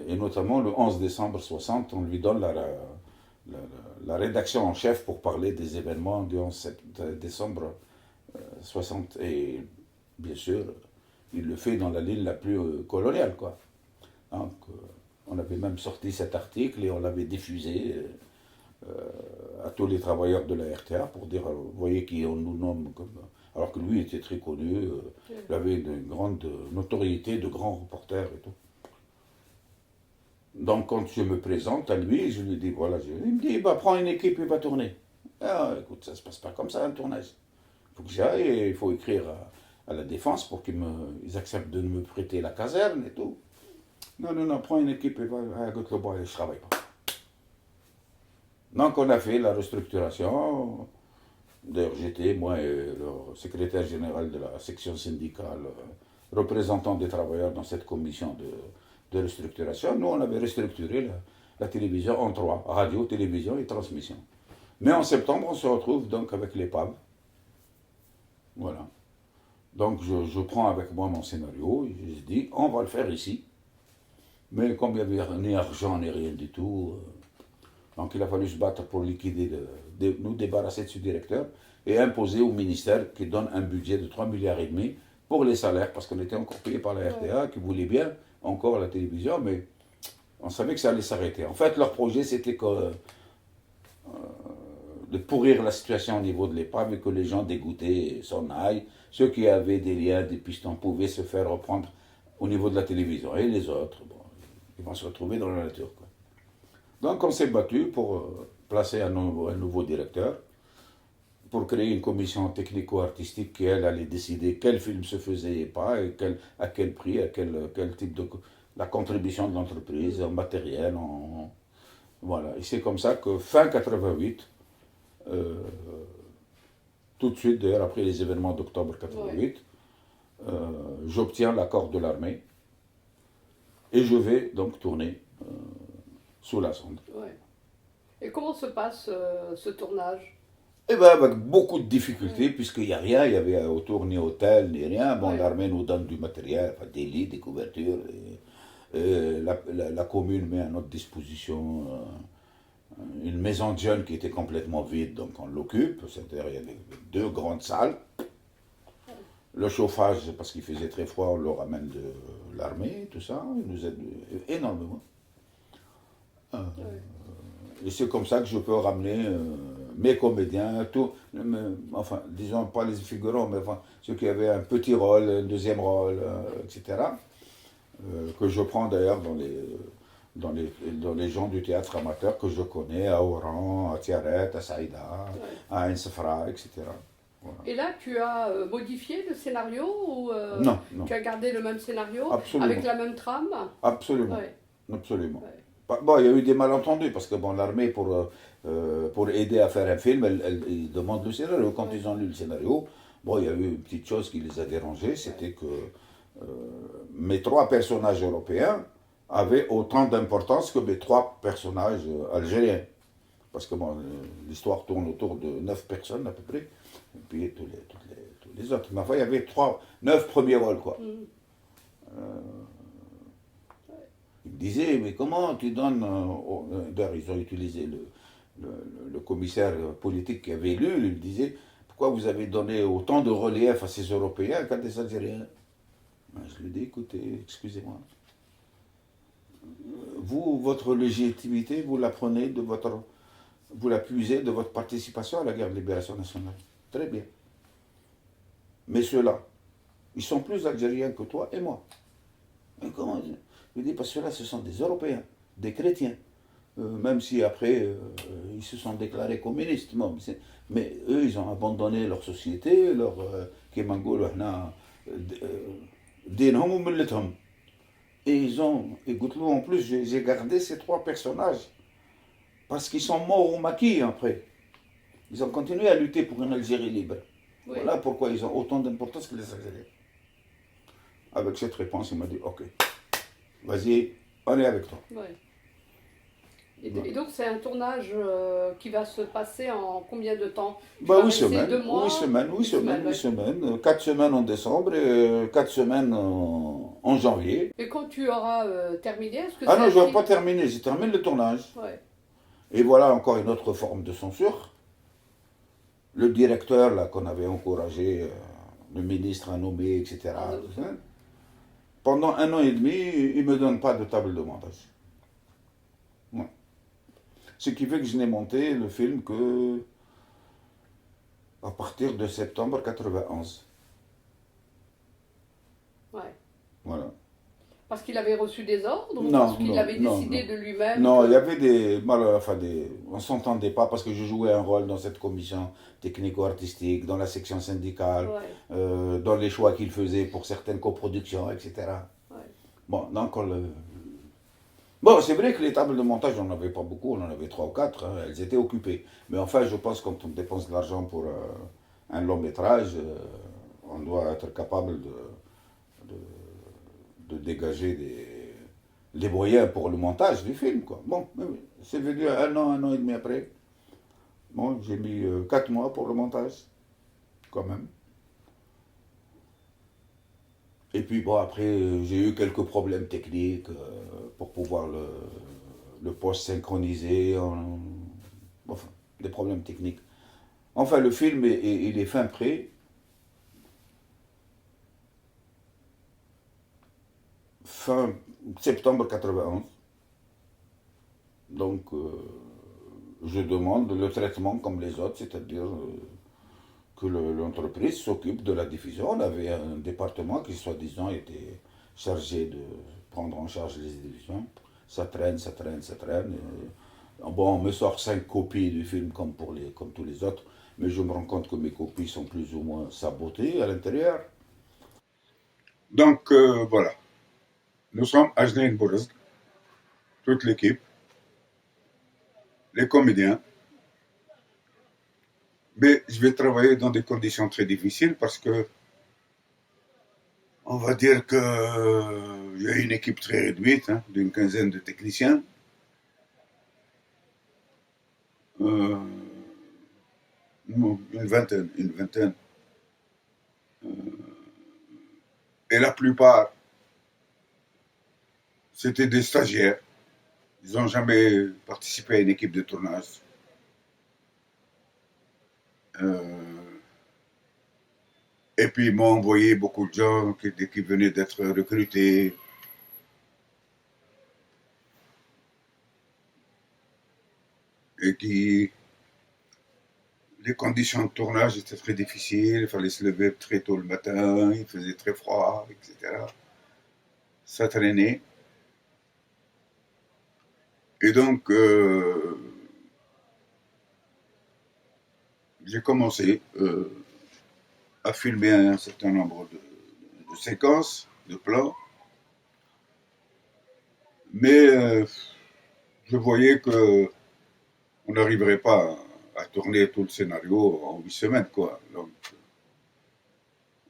et notamment le 11 décembre 60, on lui donne la rédaction en chef pour parler des événements du 11 décembre 60, et bien sûr, il le fait dans la ligne la plus coloniale, quoi. Donc, on avait même sorti cet article et on l'avait diffusé à tous les travailleurs de la RTA pour dire, vous voyez qui on nous nomme comme. Alors que lui était très connu, il avait une grande notoriété de grand reporter et tout. Donc quand je me présente à lui, je lui dis, voilà, il me dit, bah, prends une équipe et va tourner. Ah, écoute, ça se passe pas comme ça un tournage. Il faut que j'aille et il faut écrire à la défense pour qu'ils acceptent de me prêter la caserne et tout. Non, prends une équipe et va à Göteborg, je travaille pas. Donc on a fait la restructuration. D'ailleurs j'étais, moi et le secrétaire général de la section syndicale, représentant des travailleurs dans cette commission de restructuration. Nous on avait restructuré la télévision en 3, radio, télévision et transmission. Mais en septembre on se retrouve donc avec l'EPAV. Voilà. Donc je prends avec moi mon scénario et je dis on va le faire ici. Mais comme il n'y avait ni argent ni rien du tout, donc il a fallu se battre pour liquider, nous débarrasser de ce directeur et imposer au ministère qui donne un budget de 3,5 milliards pour les salaires, parce qu'on était encore payé par la RTA, qui voulait bien encore la télévision, mais On savait que ça allait s'arrêter. En fait, leur projet, c'était de pourrir la situation au niveau de l'épave et que les gens dégoûtés s'en aillent. Ceux qui avaient des liens, des pistons, pouvaient se faire reprendre au niveau de la télévision. Et les autres, bon, ils vont se retrouver dans la nature, quoi. Donc on s'est battu pour placer un nouveau directeur, pour créer une commission technico-artistique qui, elle, allait décider quel film se faisait et pas, et à quel prix, à quel type de... la contribution de l'entreprise, en matériel, voilà. Et c'est comme ça que fin 88, tout de suite, d'ailleurs, après les événements d'octobre 88, j'obtiens l'accord de l'armée et je vais donc tourner sous la sonde. Ouais. Et comment se passe ce tournage? Eh bien, avec beaucoup de difficultés, puisqu'il n'y a rien, il n'y avait autour ni hôtel, ni rien. Bon, l'armée nous donne du matériel, enfin, des lits, des couvertures. La commune met à notre disposition une maison de jeunes qui était complètement vide, donc on l'occupe. C'est-à-dire, il y avait 2 grandes salles. Le chauffage, parce qu'il faisait très froid, on le ramène de l'armée, tout ça. Il nous aide énormément. Et c'est comme ça que je peux ramener mes comédiens, enfin, disons pas les figurants, mais enfin, ceux qui avaient un petit rôle, un deuxième rôle, etc. Que je prends d'ailleurs dans les gens du théâtre amateur que je connais, à Oran, à Tiaret, à Saïda, à Ensefra, etc. Voilà. Et là, tu as modifié le scénario ou Non, non. tu as gardé le même scénario Absolument. avec la même trame? Absolument. Ouais. Absolument. Ouais. Bon, il y a eu des malentendus, parce que bon, l'armée, pour aider à faire un film, ils demandent le scénario. Quand ils ont lu le scénario, bon, il y a eu une petite chose qui les a dérangés, c'était que mes 3 personnages européens avaient autant d'importance que mes 3 personnages algériens. Parce que bon, l'histoire tourne autour de 9 personnes à peu près, et puis tous les autres. Mais enfin, il y avait 9 premiers rôles, quoi. Ils me disaient, mais comment tu donnes... D'ailleurs, ils ont utilisé le commissaire politique qui avait lu, il disait, pourquoi vous avez donné autant de relief à ces Européens qu'à des Algériens? Je lui ai dit, écoutez, excusez-moi. Vous, votre légitimité, vous la prenez vous la puisez de votre participation à la guerre de libération nationale. Très bien. Mais ceux-là, ils sont plus algériens que toi et moi. Mais comment? Je lui dis, parce que ceux-là, ce sont des Européens, des chrétiens. Même si après, ils se sont déclarés communistes. Mais eux, ils ont abandonné leur société, leur... Et ils ont... Écoute-le, en plus, j'ai gardé ces 3 personnages. Parce qu'ils sont morts au maquis après. Ils ont continué à lutter pour une Algérie libre. Oui. Voilà pourquoi ils ont autant d'importance que les Algériens. Avec cette réponse, il m'a dit, ok, vas-y, on est avec toi. Ouais. Et donc c'est un tournage qui va se passer en combien de temps? 8 semaines. 2 mois, 8 semaines. 4 semaines en décembre et 4 semaines en janvier. Et quand tu auras terminé, est-ce que Ah non, je ne vais pas terminer, j'ai terminé le tournage. Ouais. Et voilà encore une autre forme de censure. Le directeur là qu'on avait encouragé, le ministre a nommé, etc. Pendant 1 an et demi, il ne me donne pas de table de montage. Ouais. Ce qui fait que je n'ai monté le film que à partir de septembre 91. Ouais. Voilà. Parce qu'il avait reçu des ordres ou Non, parce qu'il non, avait non, décidé non. de lui-même? Non, il y avait on ne s'entendait pas parce que je jouais un rôle dans cette commission technico-artistique, dans la section syndicale, Ouais. dans les choix qu'il faisait pour certaines coproductions, etc. Ouais. Bon, donc bon, c'est vrai que les tables de montage, on n'en avait pas beaucoup, on en avait 3 ou 4, hein, elles étaient occupées. Mais enfin, je pense que quand on dépense de l'argent pour un long métrage, on doit être capable de dégager les moyens pour le montage du film, quoi. Bon, c'est venu 1 an et demi après. Bon, j'ai mis 4 mois pour le montage, quand même. Et puis bon, après, j'ai eu quelques problèmes techniques pour pouvoir le post synchroniser, enfin, des problèmes techniques. Enfin, le film, il est fin prêt. Fin septembre 91. Donc, je demande le traitement comme les autres, c'est-à-dire que l'entreprise s'occupe de la diffusion. On avait un département qui, soi-disant, était chargé de prendre en charge les diffusions. Ça traîne, ça traîne, ça traîne. Bon, on me sort 5 copies du film comme tous les autres, mais je me rends compte que mes copies sont plus ou moins sabotées à l'intérieur. Donc, voilà. Nous sommes à Jnane-Bourg, toute l'équipe, les comédiens. Mais je vais travailler dans des conditions très difficiles parce que on va dire que il y a une équipe très réduite, hein, d'une quinzaine de techniciens. Euh, non, une vingtaine, une vingtaine. Et la plupart, c'était des stagiaires. Ils n'ont jamais participé à une équipe de tournage. Euh, et puis ils m'ont envoyé beaucoup de gens qui venaient d'être recrutés. Et qui, les conditions de tournage étaient très difficiles, il fallait se lever très tôt le matin, il faisait très froid, etc. Ça traînait. Et donc, j'ai commencé à filmer un certain nombre de séquences, de plans, mais je voyais que on n'arriverait pas à tourner tout le scénario en 8 semaines, quoi. Donc,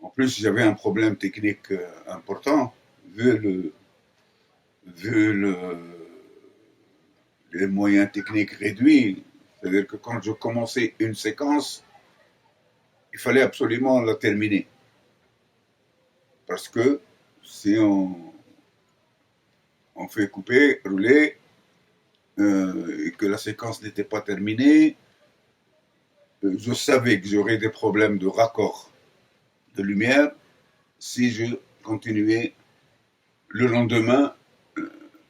en plus, j'avais un problème technique important, vu le, vu le, les moyens techniques réduits. C'est-à-dire que quand je commençais une séquence, il fallait absolument la terminer. Parce que si on fait couper, rouler, et que la séquence n'était pas terminée, je savais que j'aurais des problèmes de raccord de lumière si je continuais le lendemain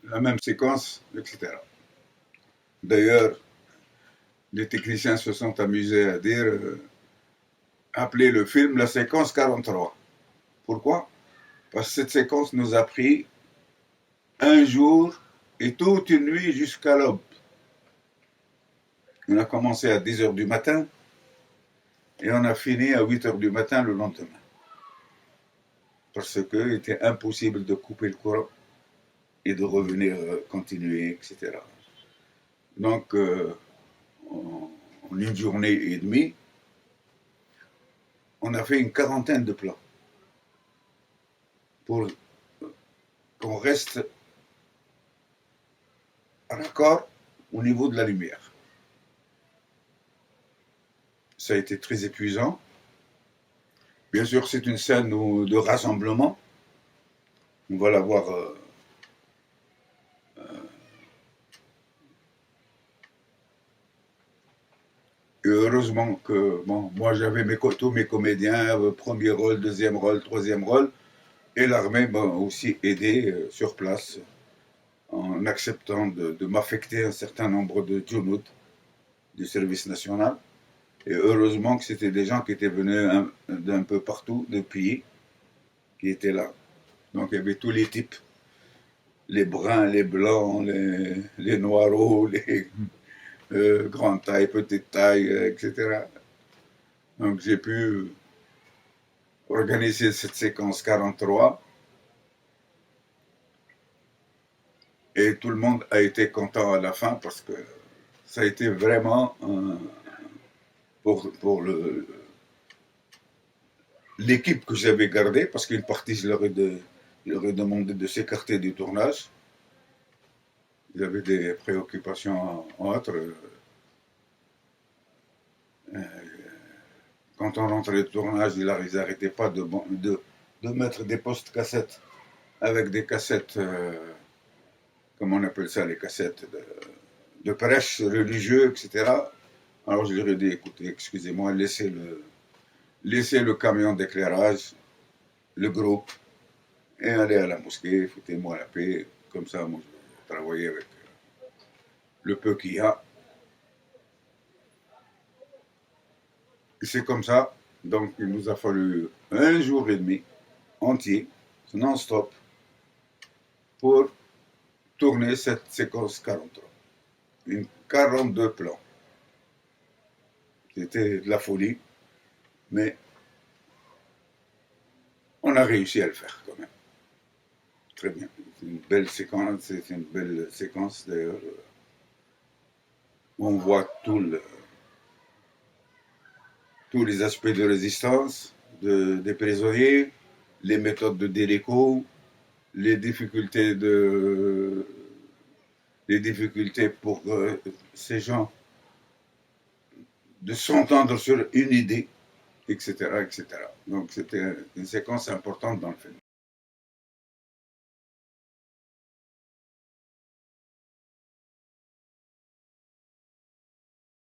la même séquence, etc. D'ailleurs, les techniciens se sont amusés à dire appeler le film la séquence 43. Pourquoi? Parce que cette séquence nous a pris un jour et toute une nuit jusqu'à l'aube. On a commencé à 10 heures du matin et on a fini à 8 heures du matin le lendemain. Parce qu'il était impossible de couper le courant et de revenir continuer, etc. Donc, en une journée et demie, on a fait une quarantaine de plans pour qu'on reste en accord au niveau de la lumière. Ça a été très épuisant. Bien sûr, c'est une scène de rassemblement. On va la voir et heureusement que bon, moi j'avais tous mes comédiens, premier rôle, deuxième rôle, troisième rôle, et l'armée m'a aussi aidé sur place en acceptant de m'affecter un certain nombre de junuds du service national. Et heureusement que c'était des gens qui étaient venus d'un peu partout, du pays, qui étaient là. Donc il y avait tous les types, les bruns, les blancs, les noireaux, les grande taille, petite taille, etc. Donc j'ai pu organiser cette séquence 43 et tout le monde a été content à la fin parce que ça a été vraiment pour l'équipe que j'avais gardée, parce qu'une partie je leur ai demandé de s'écarter du tournage. Ils avaient des préoccupations autres. Quand on rentrait du tournage, ils n'arrêtaient pas de mettre des postes cassettes avec des cassettes, comment on appelle ça, les cassettes de prêches religieux, etc. Alors je leur ai dit, écoutez, excusez-moi, laissez le camion d'éclairage, le groupe, et allez à la mosquée, foutez-moi la paix. Comme ça, moi, je travaillais avec le peu qu'il y a. Et c'est comme ça, donc il nous a fallu 1 jour et demi entier, non-stop, pour tourner cette séquence 43. Une 42 plans. C'était de la folie, mais on a réussi à le faire quand même. Très bien. C'est une belle séquence d'ailleurs. On voit tous les aspects de résistance des prisonniers, les méthodes de déléco, les difficultés pour ces gens de s'entendre sur une idée, etc., etc. Donc c'était une séquence importante dans le film.